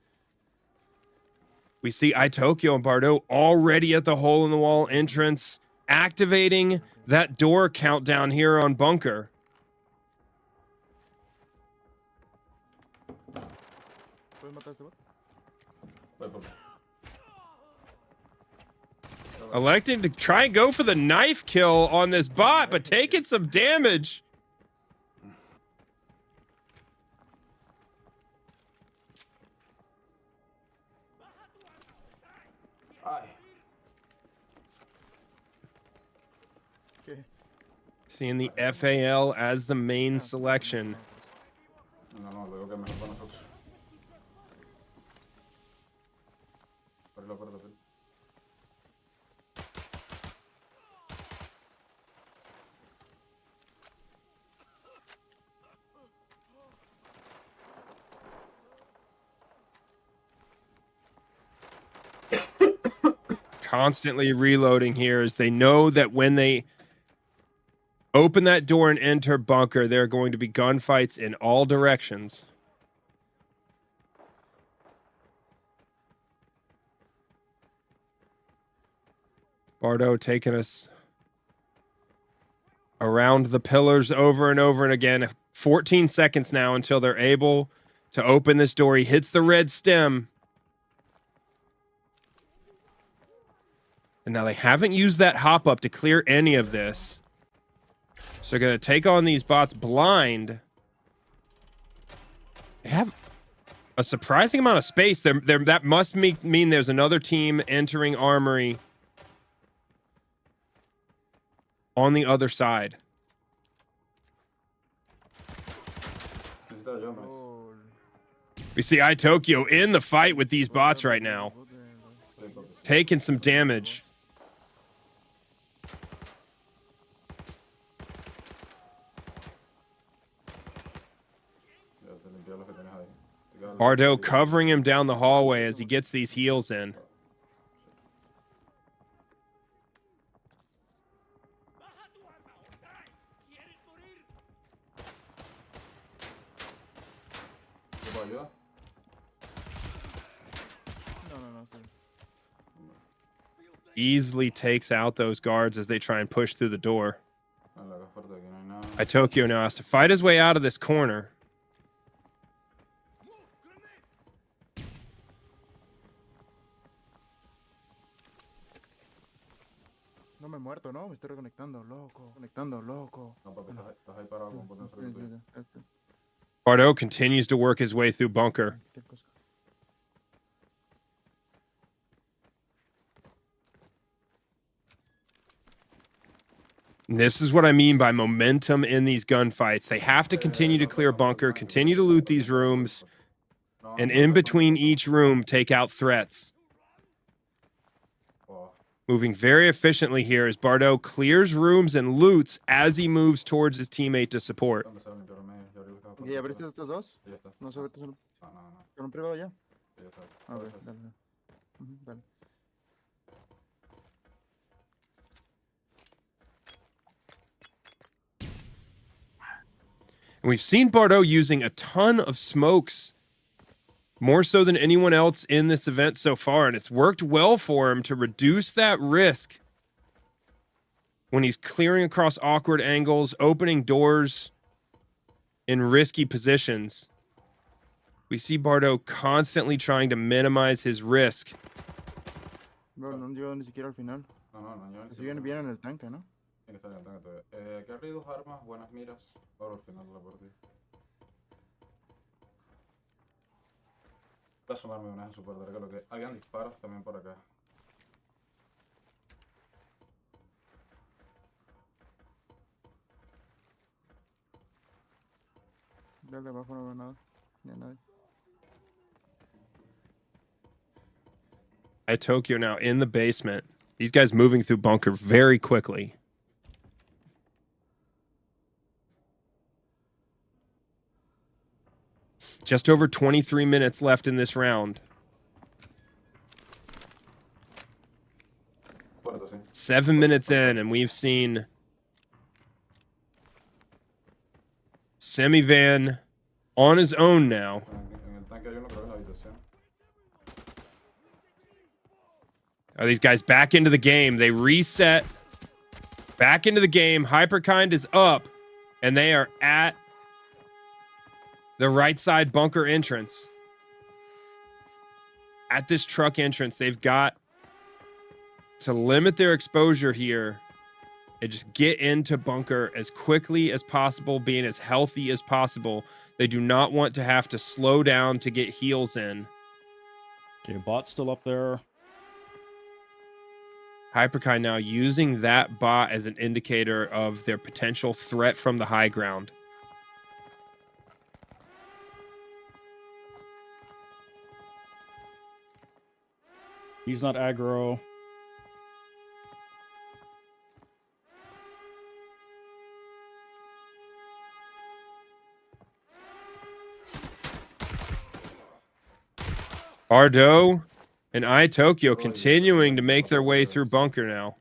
We see Itokioo and Bardot already at the hole in the wall entrance, activating that door countdown here on bunker. Electing to try and go for the knife kill on this bot, but taking some damage. Seeing the FAL as the main selection. Constantly reloading here as they know that when they open that door and enter bunker, there are going to be gunfights in all directions. Bardot taking us around the pillars over and over and again. 14 seconds now until they're able to open this door. He hits the red stem. And now they haven't used that hop up to clear any of this. So they're going to take on these bots blind. They have a surprising amount of space. That must mean there's another team entering Armory on the other side. We see Itokioo in the fight with these bots right now, taking some damage. Bardot covering him down the hallway as he gets these heals in. Easily takes out those guards as they try and push through the door. Itokioo now has to fight his way out of this corner. No me he muerto, no, me estoy reconectando, loco. Conectando, loco. Bardot continues to work his way through bunker. This is what I mean by momentum in these gunfights. They have to continue to clear bunker, continue to loot these rooms, and in between each room, take out threats. Moving very efficiently here as Bardot clears rooms and loots as he moves towards his teammate to support. ¿Y abriste estos dos? No se abriste solo. ¿Con un privado ya? A ver, dale. Dale. And we've seen Bardot using a ton of smokes, more so than anyone else in this event so far, and it's worked well for him to reduce that risk when he's clearing across awkward angles, opening doors in risky positions. We see Bardot constantly trying to minimize his risk. No, no llegó ni siquiera al final. Si viene bien en el tanque, ¿no? Tiene que estar en el tanque todavía. Aquí arriba hay dos armas, buenas miras. Ahora al final de la partida. Voy a sumarme una vez en su parte de acá, lo que hagan disparos también por acá. Dale, abajo no veo nada. Ni a nadie. Itokioo now in the basement. These guys moving through bunker very quickly. Just over 23 minutes left in this round. 7 minutes in, and we've seen Semivan on his own now. Are these guys back into the game? They reset back into the game. Hyperkind is up, and they are at the right side bunker entrance. At this truck entrance, they've got to limit their exposure here and just get into bunker as quickly as possible, being as healthy as possible. They do not want to have to slow down to get heals in. Okay, bot's still up there. Hyperkind now using that bot as an indicator of their potential threat from the high ground. He's not aggro. Bardot and Itokioo continuing to make their way through bunker now.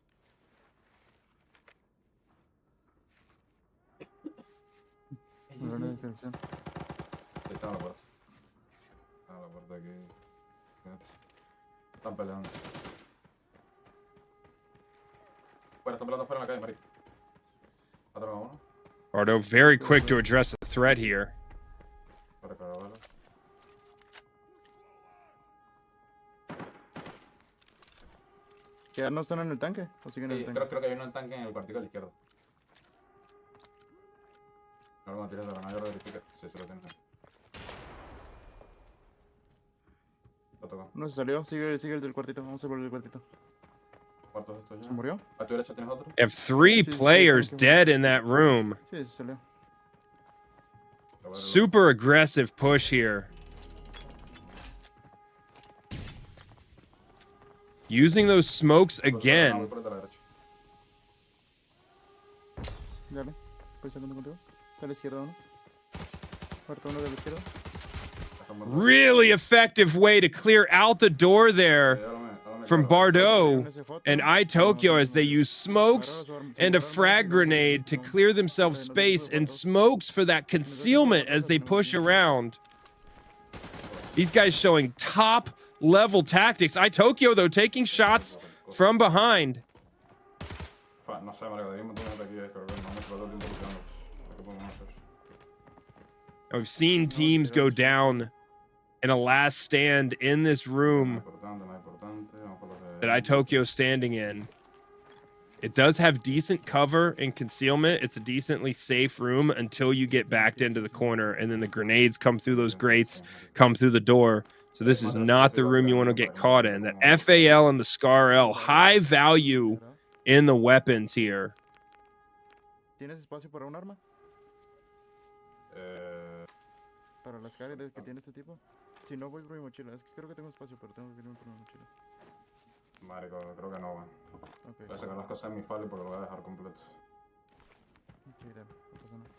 Están peleando. Fuera, están peleando fuera en la calle, marico. Atrás uno. Bardot very quick to address the threat here. Para cagar balas. ¿Que ya no están en el tanque? ¿O siguen en el tanque? Creo que hay uno en tanque en el cuartico a la izquierda. No lo tiras de la mayor verifica. Sí, se lo tiene. Lo tocó. Uno se salió, sigue el del cuartito. Vamos a volver el cuartito. ¿Cuántos estos ya? ¿Se murió? ¿A tu derecha tienes otro? You have 3 players dead in that room. Sí, se salió. Super aggressive push here. Using those smokes again. Dale, voy saliendo contigo. A la izquierda uno. Muerto uno de la izquierda. Really effective way to clear out the door there from Bardot and Itokioo as they use smokes and a frag grenade to clear themselves space and smokes for that concealment as they push around. These guys showing top level tactics. Itokioo though taking shots from behind. I've seen teams go down in a last stand in this room that Itokioo standing in. It does have decent cover and concealment. It's a decently safe room until you get backed into the corner, and then the grenades come through those grates, come through the door. So this is not the room you want to get caught in. That FAL and the SCAR-L, high value in the weapons here. ¿Tienes espacio para un arma? Para las cargas que tiene este tipo. Si no, voy por mi mochila. Es que creo que tengo espacio, pero tengo que irme por mi mochila. Marico, creo que no, man. Okay. Voy a sacar las cosas de mi file porque lo voy a dejar completo. Ok, dale. No pasa nada.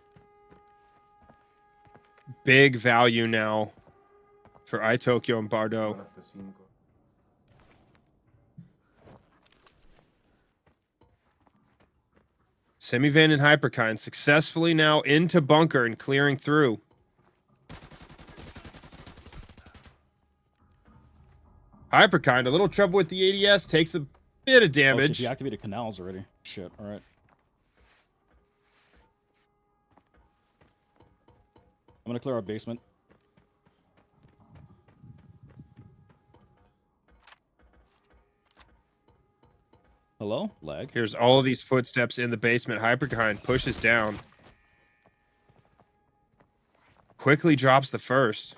Big value now for Itokioo and Bardot. Semivan and Hyperkind successfully now into bunker and clearing through. Hyperkind, a little trouble with the ADS, takes a bit of damage. Oh, shit, he activated canals already. Shit, alright. I'm gonna clear our basement. Hello? Lag. Here's all of these footsteps in the basement. Hyperkind pushes down. Quickly drops the first.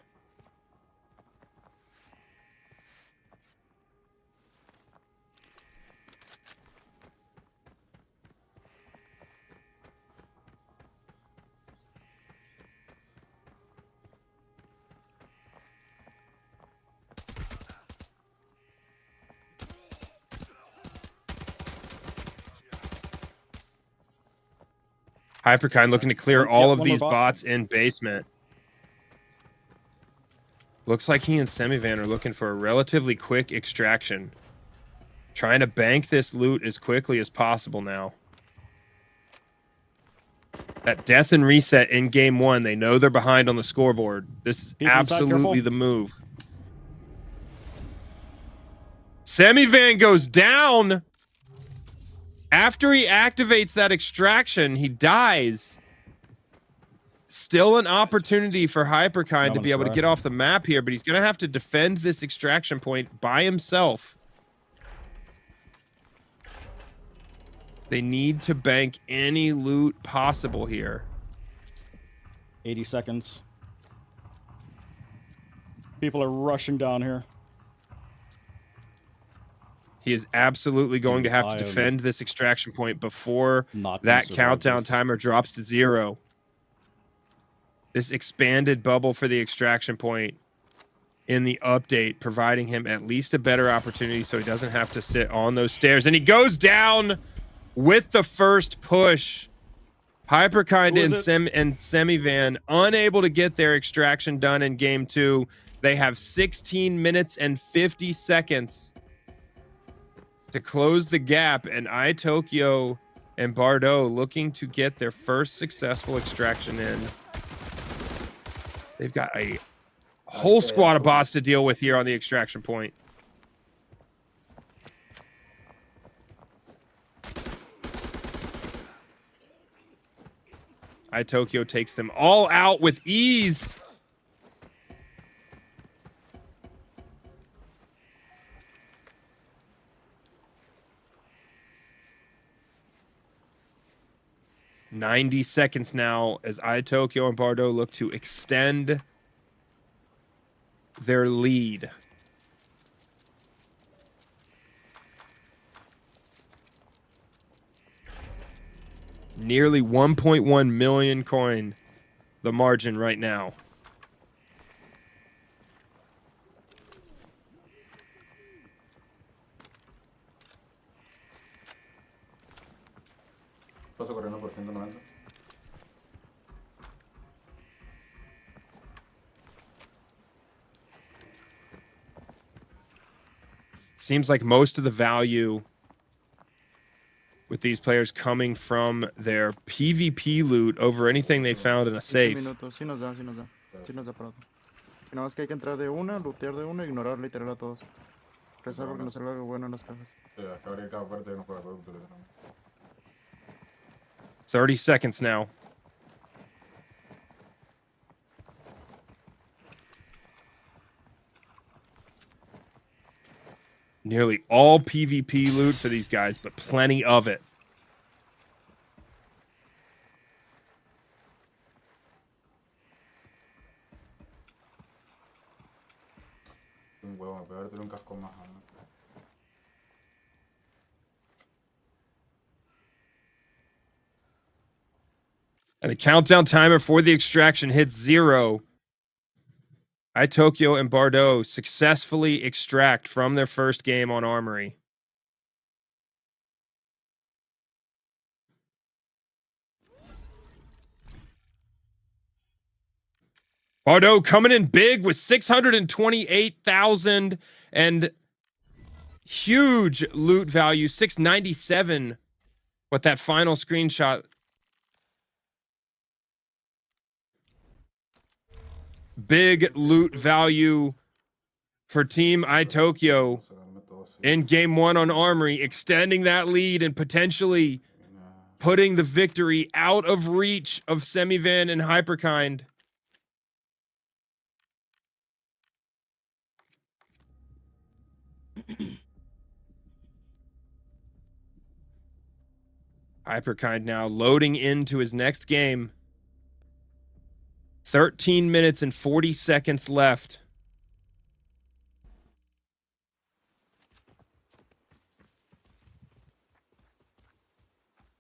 Hyperkind looking to clear all of these bots in basement. Looks like he and Semivan are looking for a relatively quick extraction. Trying to bank this loot as quickly as possible now. That death and reset in game one, they know they're behind on the scoreboard. This is absolutely the move. Semivan goes down. After he activates that extraction, he dies. Still an opportunity for Hyperkind to be able to get off the map here, but he's going to have to defend this extraction point by himself. They need to bank any loot possible here. 80 seconds. People are rushing down here. He is absolutely going to have to defend this extraction point before that countdown timer drops to 0. This expanded bubble for the extraction point in the update, providing him at least a better opportunity so he doesn't have to sit on those stairs. And he goes down with the first push. Hyperkind and Semivan unable to get their extraction done in game 2. They have 16 minutes and 50 seconds to close the gap, and Itokioo and Bardot looking to get their first successful extraction in. They've got a whole squad of bots to deal with here on the extraction point. Itokioo takes them all out with ease. 90 seconds now as Itokioo and Bardot look to extend their lead. Nearly 1.1 million coin, the margin right now. Paso corriendo por 190. Seems like most of the value with these players coming from their PvP loot over anything they found in a 15 safe. minutos. Sí nos da, sí nos da. Sí nos da para otro. Y nada más que hay que entrar de una, lootear de una, ignorar literal a todos. Rezar porque nos salga algo bueno en las cajas. Sí, hay que abrir cada puerta y no juega producto, literalmente. 30 seconds now. Nearly all PvP loot for these guys, but plenty of it. Un huevo, me puede haber tirado un casco más. ¿No? And the countdown timer for the extraction hits 0. Itokioo and Bardot successfully extract from their first game on Armory. Bardot coming in big with 628,000 and huge loot value, 697. What that final screenshot. Big loot value for Team Itokioo in game 1 on Armory, extending that lead and potentially putting the victory out of reach of Semivan and Hyperkind. Hyperkind now loading into his next game. 13 minutes and 40 seconds left.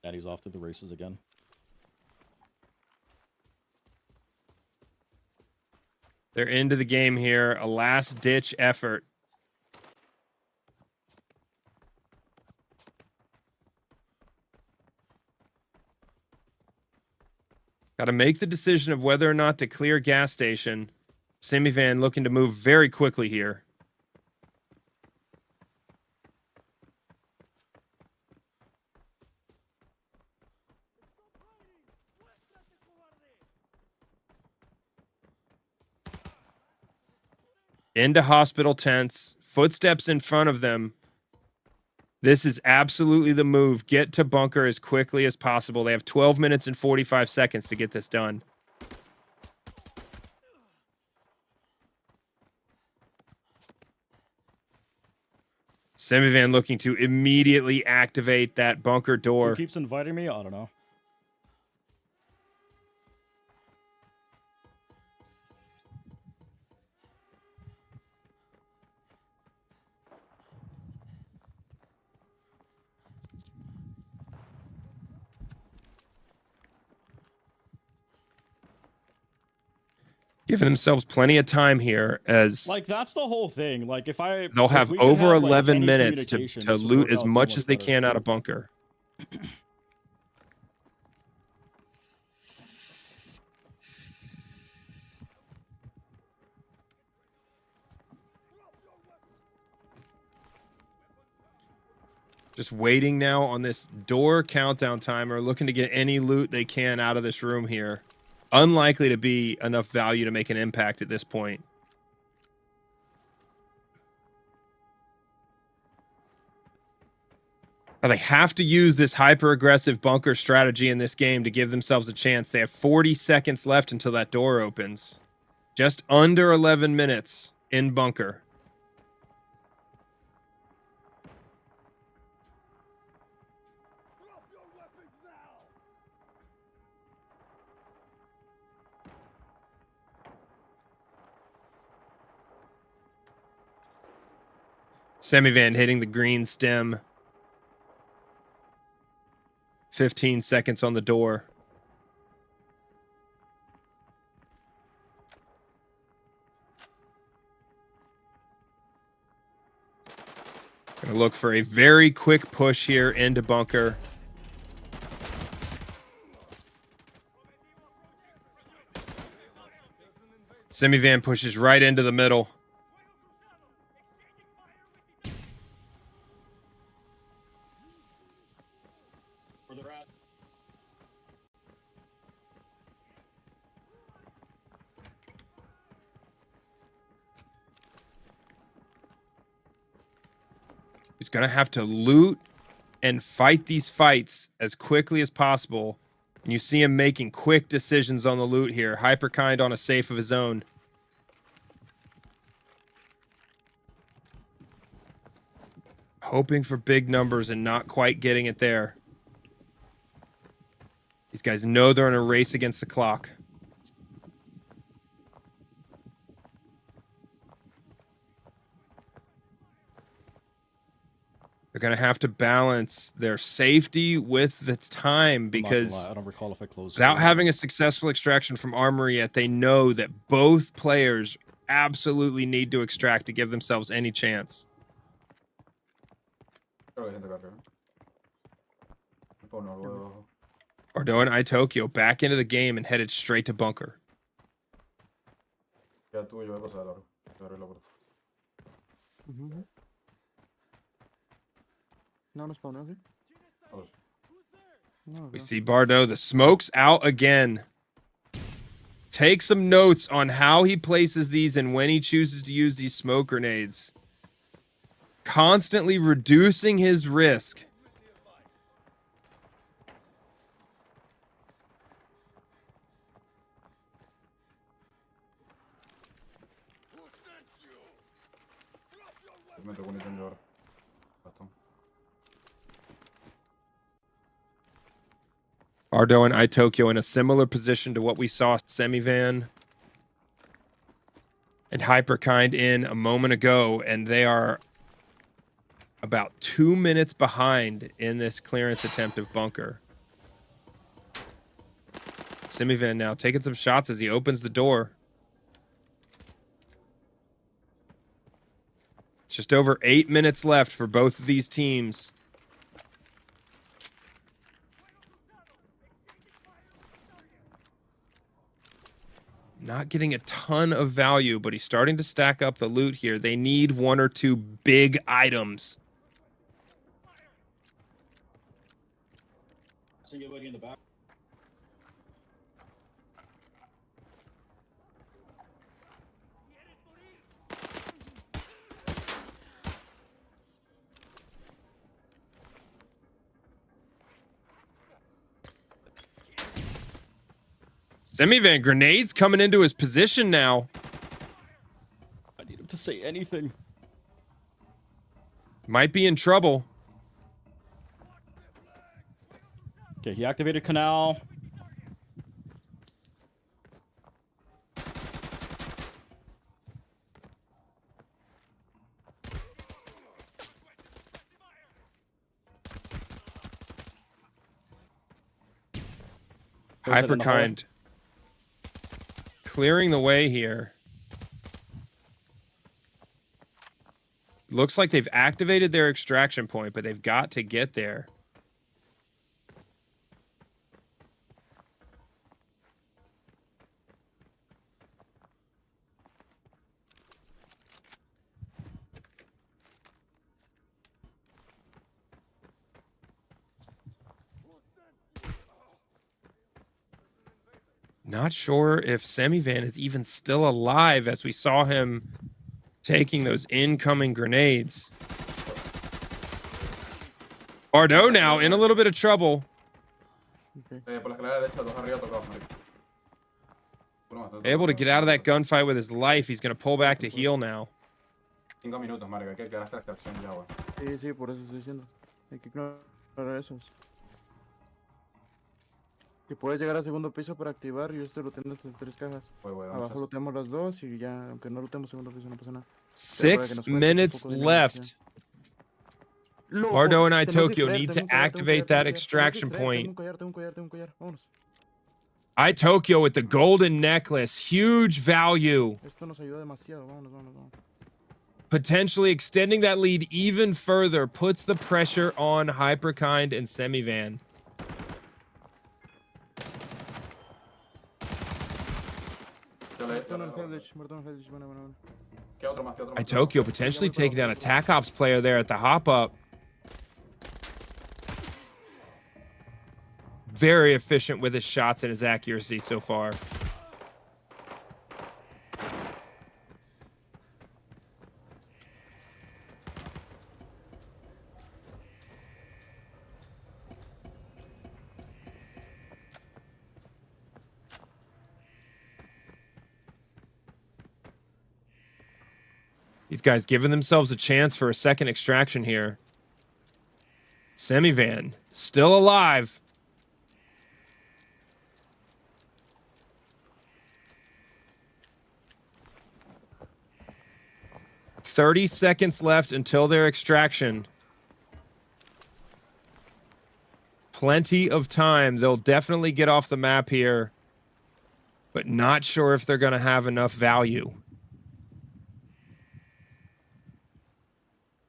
Daddy's off to the races again. They're into the game here. A last-ditch effort. Got to make the decision of whether or not to clear gas station. Semivan looking to move very quickly here. Into hospital tents. Footsteps in front of them. This is absolutely the move. Get to bunker as quickly as possible. They have 12 minutes and 45 seconds to get this done. Semivan looking to immediately activate that bunker door. Who keeps inviting me? I don't know. Giving themselves plenty of time here as like that's the whole thing. Like if they'll if have we could over have, like, 11 any minutes to communication, this would loot work as out so much as they better. can out of bunker. Just waiting now on this door countdown timer, looking to get any loot they can out of this room here. Unlikely to be enough value to make an impact at this point. Now they have to use this hyper-aggressive bunker strategy in this game to give themselves a chance. They have 40 seconds left until that door opens. Just under 11 minutes in bunker. Semivan hitting the green stem. 15 seconds on the door. Gonna look for a very quick push here into bunker. Semivan pushes right into the middle. Where they're at. He's going to have to loot and fight these fights as quickly as possible. And you see him making quick decisions on the loot here. Hyperkind on a safe of his own. Hoping for big numbers and not quite getting it there. These guys know they're in a race against the clock. They're going to have to balance their safety with the time because I don't recall if I closed. without having a successful extraction from Armory yet, they know that both players absolutely need to extract to give themselves any chance. Creo que hay gente acá arriba. Oh, no, luego. Bardot and Itokioo back into the game and headed straight to bunker. Ya tú y yo voy a pasar largo. Te abrí la puerta. No, no spawnó, ¿sí? Vamos. No, We no. see Bardot. The smoke's out again. Take some notes on how he places these and when he chooses to use these smoke grenades. Constantly reducing his risk. Me tocó un ítem de ahora. Bastón. Bardot and Itokioo in a similar position to what we saw Semivan and Hyperkind in a moment ago, and they are about 2 minutes behind in this clearance attempt of bunker. Semivan now taking some shots as he opens the door. It's just over 8 minutes left for both of these teams. Not getting a ton of value, but he's starting to stack up the loot here. They need 1 or 2 big items. See you lady in the back. Semivan grenades coming into his position now. I need him to say anything. Might be in trouble. Okay, he activated canal. Hyperkind clearing the way here. Looks like they've activated their extraction point, but they've got to get there. Not sure if Semivan is even still alive as we saw him taking those incoming grenades. Bardot now in a little bit of trouble. Por la escalera derecha, dos arriba tocados, marico. Uno más, Able to get out of that gunfight with his life. He's going to pull back to heal now. 5 minutos, marico. Hay que quedar hasta la extracción ya, weón. Sí, sí, por eso estoy diciendo. Hay que ignorar esos. Si puedes llegar al segundo piso para activar, yo estoy looteando estas 3 cajas. Abajo looteamos las 2 y ya, aunque no looteamos segundo piso, no pasa nada. 6 minutes left Bardot and Itokioo need to activate that extraction point. Itokioo with the golden necklace. Huge value. Potentially extending that lead even further. Puts the pressure on Hyperkind and Semivan. Itokioo potentially taking down a TAC Ops player there at the hop up. Very efficient with his shots and his accuracy so far. These guys giving themselves a chance for a second extraction here. Semivan still alive. "30 seconds left until their extraction. Plenty of time. They'll definitely get off the map here, but not sure if they're going to have enough value.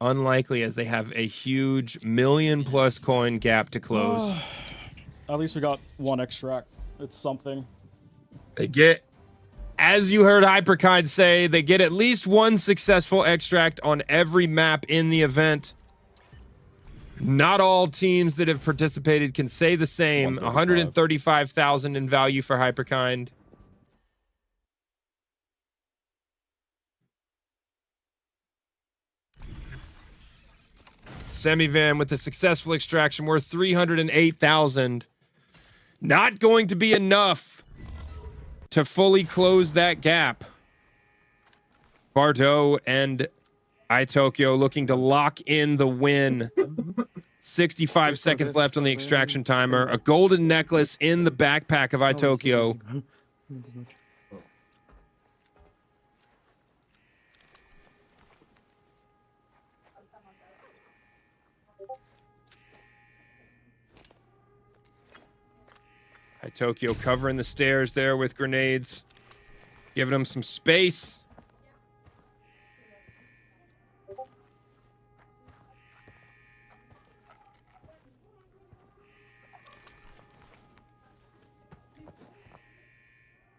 Unlikely, as they have a huge $1 million+ coin gap to close. At least we got one extract. It's something. They get, as you heard Hyperkind say, they get at least one successful extract on every map in the event. Not all teams that have participated can say the same. 135,000 in value for Hyperkind. Semivan with a successful extraction worth 308,000. Not going to be enough to fully close that gap. Bardot and Itokioo looking to lock in the win. 65 seconds left on the extraction timer. A golden necklace in the backpack of Itokioo. Itokioo covering the stairs there with grenades. Giving him some space.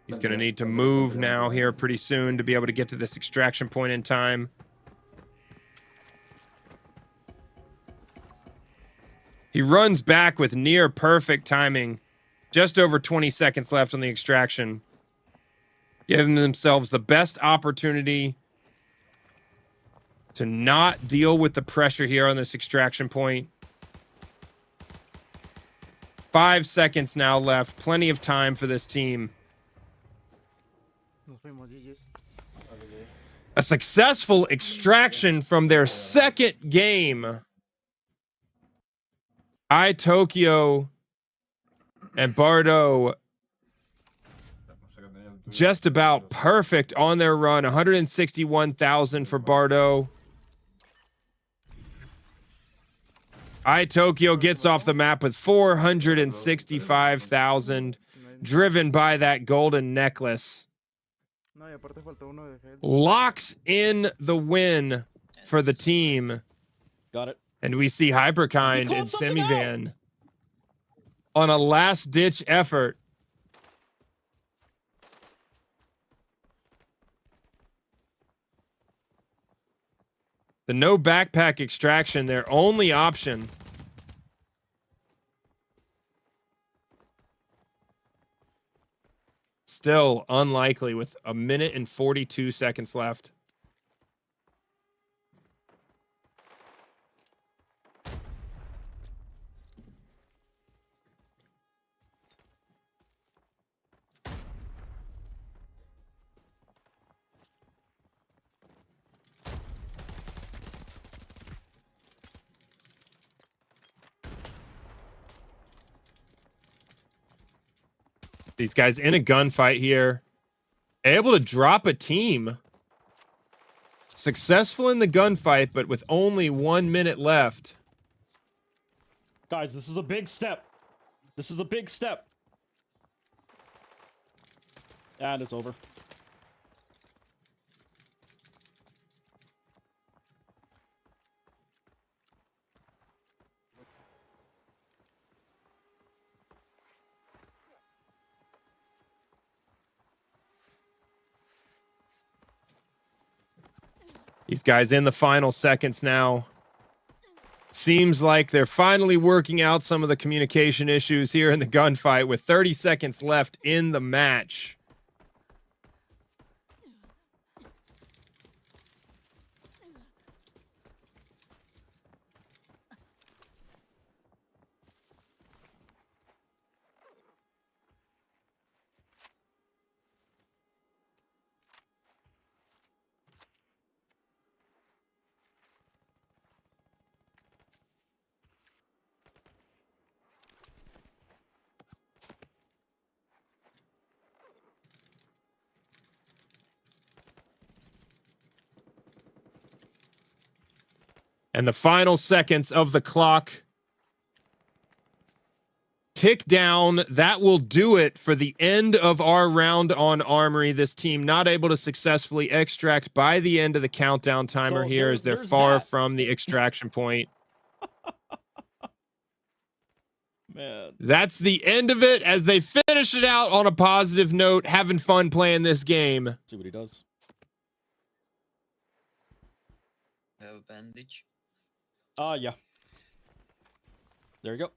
He's going to need to move now here pretty soon to be able to get to this extraction point in time. He runs back with near perfect timing. Just over 20 seconds left on the extraction. Giving themselves the best opportunity to not deal with the pressure here on this extraction point. 5 seconds now left. Plenty of time for this team. A successful extraction from their second game. Itokioo and Bardot just about perfect on their run. 161,000 for Bardot. Itokioo gets off the map with 465,000, driven by that golden necklace. Locks in the win for the team. Got it. And we see Hyperkind and Semivan on a last-ditch effort. The no backpack extraction, their only option. Still unlikely with 1 minute and 42 seconds left. These guys in a gunfight here. Able to drop a team. Successful in the gunfight, but with only 1 minute left. Guys, this is a big step. This is a big step. And it's over. These guys in the final seconds now. Seems like they're finally working out some of the communication issues here in the gunfight with 30 seconds left in the match. And the final seconds of the clock tick down. That will do it for the end of our round on Armory. This team not able to successfully extract by the end of the countdown timer So here as they're far from the extraction point. Man. That's the end of it as they finish it out on a positive note, having fun playing this game. See what he does. Have a bandage. Yeah. There you go.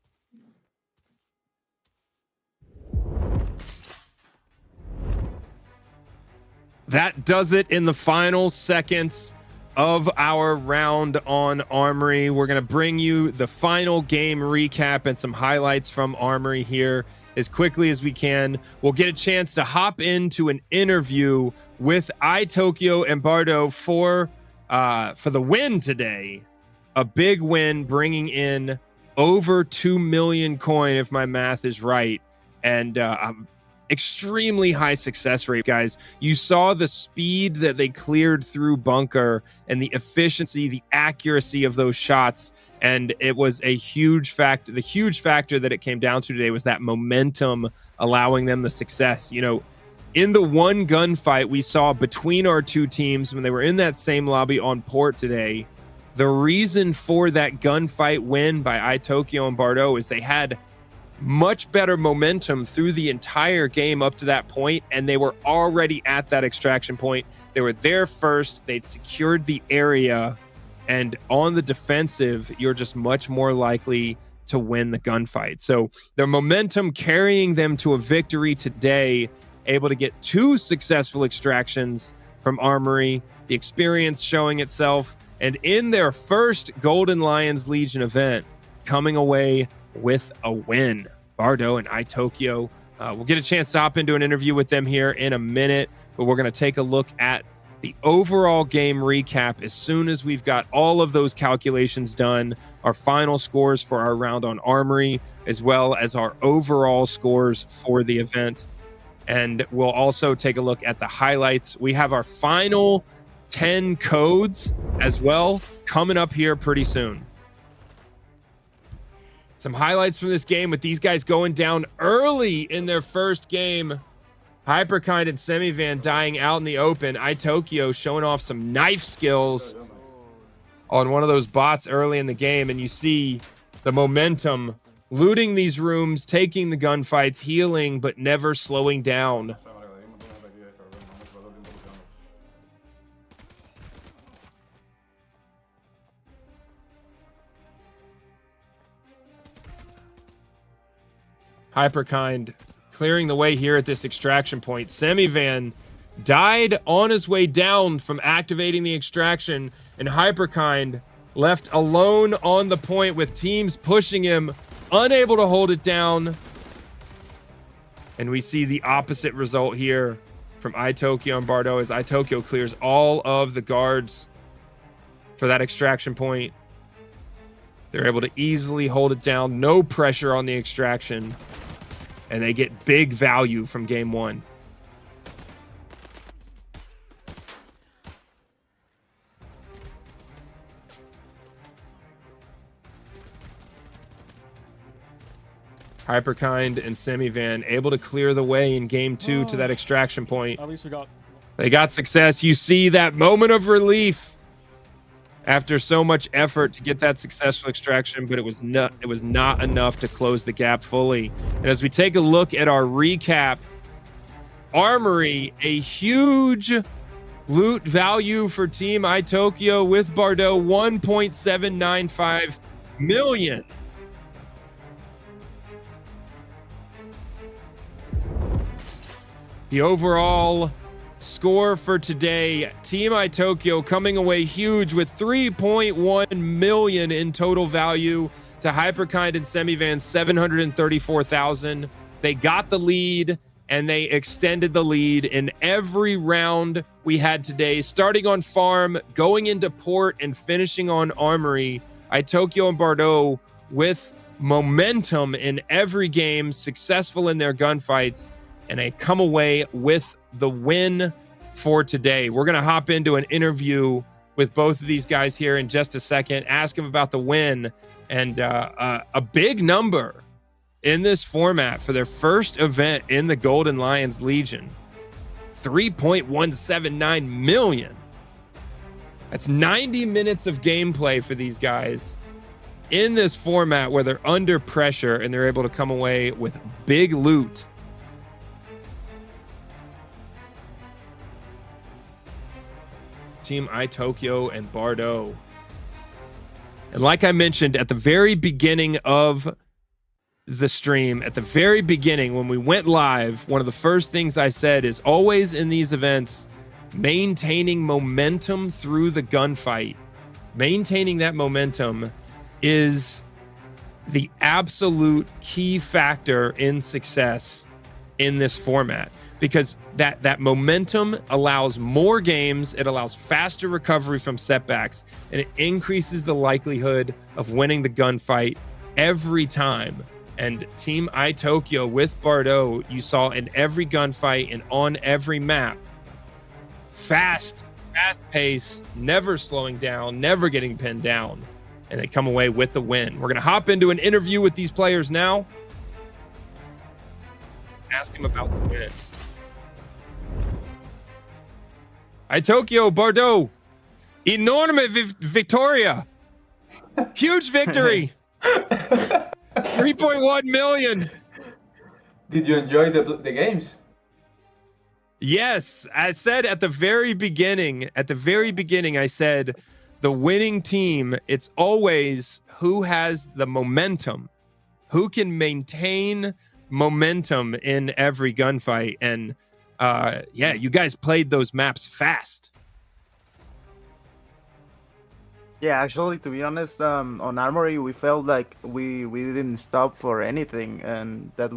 That does it in the final seconds of our round on Armory. We're going to bring you the final game recap and some highlights from Armory here as quickly as we can. We'll get a chance to hop into an interview with Itokioo and Bardot for the win today. A big win, bringing in over 2 million coin, if my math is right. And extremely high success rate, guys. You saw the speed that they cleared through bunker and the efficiency, the accuracy of those shots. And it was a huge factor. The huge factor that it came down to today was that momentum allowing them the success. You know, in the one gunfight we saw between our two teams when they were in that same lobby on port today, the reason for that gunfight win by Itokioo and Bardot is they had much better momentum through the entire game up to that point, and they were already at that extraction point. They were there first. They'd secured the area, and on the defensive, you're just much more likely to win the gunfight. So their momentum carrying them to a victory today, able to get 2 successful extractions from Armory, the experience showing itself, and in their first Golden Lions Legion event, coming away with a win. Bardot and Itokioo. We'll get a chance to hop into an interview with them here in a minute, but we're going to take a look at the overall game recap as soon as we've got all of those calculations done, our final scores for our round on Armory, as well as our overall scores for the event. And we'll also take a look at the highlights. We have our final 10 codes as well coming up here pretty soon. Some highlights from this game with these guys going down early in their first game. Hyperkind and Semivan dying out in the open. Itokioo showing off some knife skills on one of those bots early in the game. And you see the momentum, looting these rooms, taking the gunfights, healing, but never slowing down. Hyperkind clearing the way here at this extraction point. Semivan died on his way down from activating the extraction, and Hyperkind left alone on the point with teams pushing him, unable to hold it down. And we see the opposite result here from Itokioo and Bardot as Itokioo clears all of the guards for that extraction point. They're able to easily hold it down, no pressure on the extraction, and they get big value from game one. Hyperkind and Semivan able to clear the way in game 2 to that extraction point. At least we got. They got success. You see that moment of relief after so much effort to get that successful extraction, but it was not enough to close the gap fully. And as we take a look at our recap, Armory, a huge loot value for Team Itokioo with Bardot, 1.795 million. The overall score for today, Team Itokioo coming away huge with 3.1 million in total value to Hyperkind and Semivan 734,000. They got the lead and they extended the lead in every round we had today, starting on farm, going into port, and finishing on armory. Itokioo and Bardot with momentum in every game, successful in their gunfights, and they come away with the win for today. We're going to hop into an interview with both of these guys here in just a second, ask them about the win and a big number in this format for their first event in the Golden Lions Legion. 3.179 million. That's 90 minutes of gameplay for these guys in this format where they're under pressure and they're able to come away with big loot. Team Itokioo and Bardot. And like I mentioned at the very beginning of the stream, at the very beginning when we went live, one of the first things I said is always in these events, maintaining momentum through the gunfight. Maintaining that momentum is the absolute key factor in success in this format, because that momentum allows more games, it allows faster recovery from setbacks, and it increases the likelihood of winning the gunfight every time. And Team Itokioo with Bardot, you saw in every gunfight and on every map, fast pace, never slowing down, never getting pinned down, and they come away with the win. We're going to hop into an interview with these players now. Ask them about the win. Itokioo, Bardot, enorme victoria. Huge victory. 3.1 million. Did you enjoy the games? Yes, I said at the very beginning, I said the winning team, it's always who has the momentum, who can maintain momentum in every gunfight. And yeah, you guys played those maps fast. Yeah, actually, to be honest, on Armory, we felt like we didn't stop for anything, and that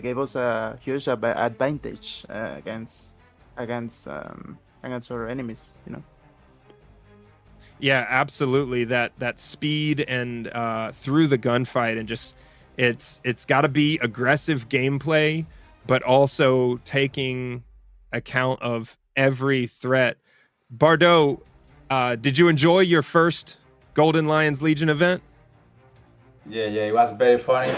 gave us a huge advantage against our enemies, you know. Yeah, absolutely. That speed and through the gunfight, and just it's got to be aggressive gameplay, but also taking account of every threat. Bardot, did you enjoy your first Golden Lions Legion event? Yeah, it was very funny.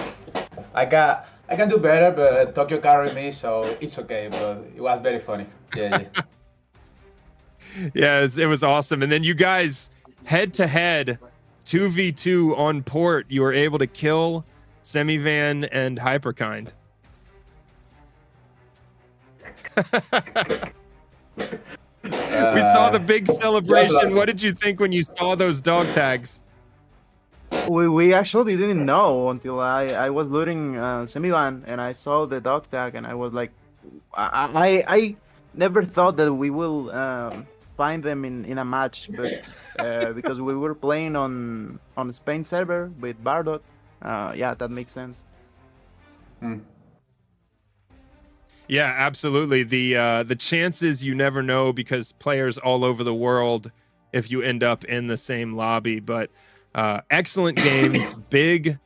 I can do better, but Tokyo carried me, so it's okay. But it was very funny. Yeah. Yeah, it was awesome. And then you guys head to head, 2v2 on port. You were able to kill Semivan and Hyperkind. We saw the big celebration. What did you think when you saw those dog tags? We actually didn't know until I was looting Semivan and I saw the dog tag, and I was like, I never thought that we will find them in a match, but because we were playing on Spain server with Bardot, yeah, that makes sense. Yeah, absolutely. The chances, you never know, because players all over the world, if you end up in the same lobby. But excellent games, big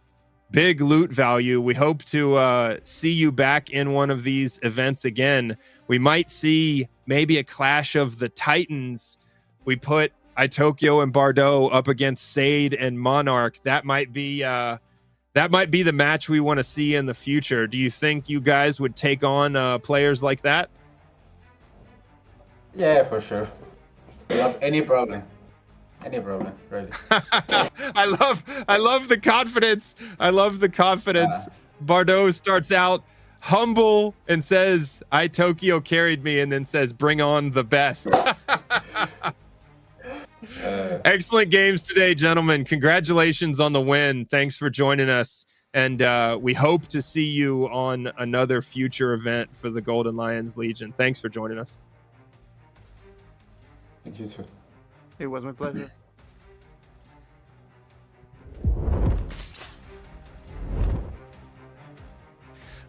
loot value. We hope to see you back in one of these events again. We might see maybe a clash of the Titans. We put Itokioo and Bardot up against Sade and Monarch. That might be that might be the match we want to see in the future. Do you think you guys would take on players like that? Yeah, for sure. Any problem. Any problem, really. I love the confidence. I love the confidence. Bardot starts out humble and says, Itokioo carried me, and then says, bring on the best. Excellent games today, gentlemen. Congratulations on the win. Thanks for joining us. And we hope to see you on another future event for the Golden Lions Legion. Thanks for joining us. Thank you too. It was my pleasure.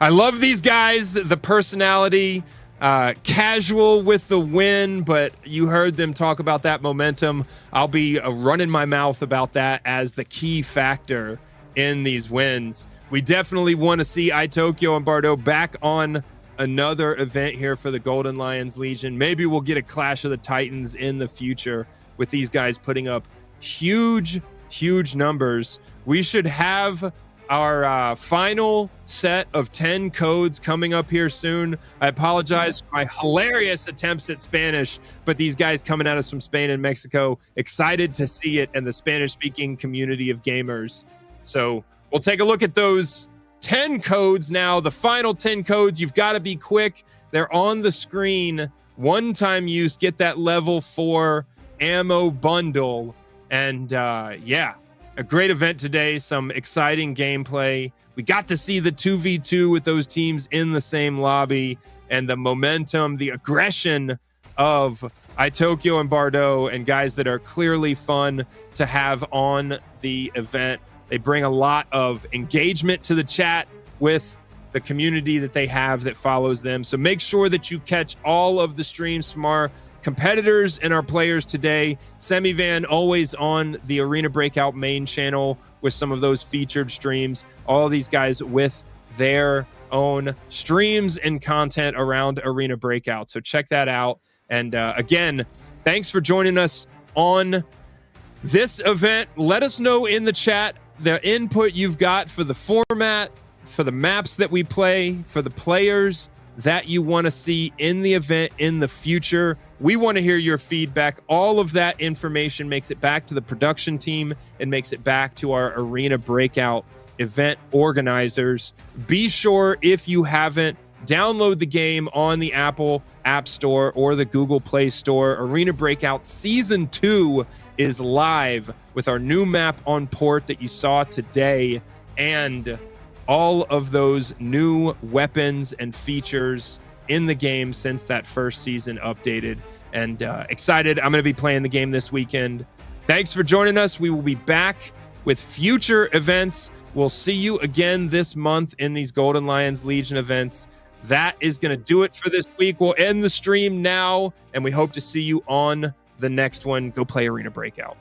I love these guys, the personality, casual with the win, but you heard them talk about that momentum. I'll be running my mouth about that as the key factor in these wins. We definitely want to see Itokioo and Bardot back on another event here for the Golden Lions Legion. Maybe we'll get a Clash of the Titans in the future with these guys putting up huge numbers. We should have our final set of 10 codes coming up here soon. I apologize for my hilarious attempts at Spanish, but these guys coming at us from Spain and Mexico, excited to see it in the Spanish-speaking community of gamers. So we'll take a look at those 10 codes now. The final 10 codes, you've got to be quick. They're on the screen. One-time use, get that level 4 ammo bundle. And yeah, a great event today, some exciting gameplay. We got to see the 2v2 with those teams in the same lobby, and the momentum, the aggression of Itokioo and Bardot, and guys that are clearly fun to have on the event. They bring a lot of engagement to the chat with the community that they have that follows them. So make sure that you catch all of the streams from our competitors and our players today. Semivan always on the Arena Breakout main channel with some of those featured streams. All these guys with their own streams and content around Arena Breakout. So check that out. And again, thanks for joining us on this event. Let us know in the chat the input you've got for the format, for the maps that we play, for the players that you want to see in the event in the future. We want to hear your feedback. All of that information makes it back to the production team and makes it back to our Arena Breakout event organizers. Be sure, if you haven't, download the game on the Apple App Store or the Google Play Store. Arena Breakout Season 2 is live with our new map on port that you saw today, and all of those new weapons and features in the game since that first season updated. And excited. I'm going to be playing the game this weekend. Thanks for joining us. We will be back with future events. We'll see you again this month in these Golden Lions Legion events. That is going to do it for this week. We'll end the stream now, and we hope to see you on the next one. Go play Arena Breakout.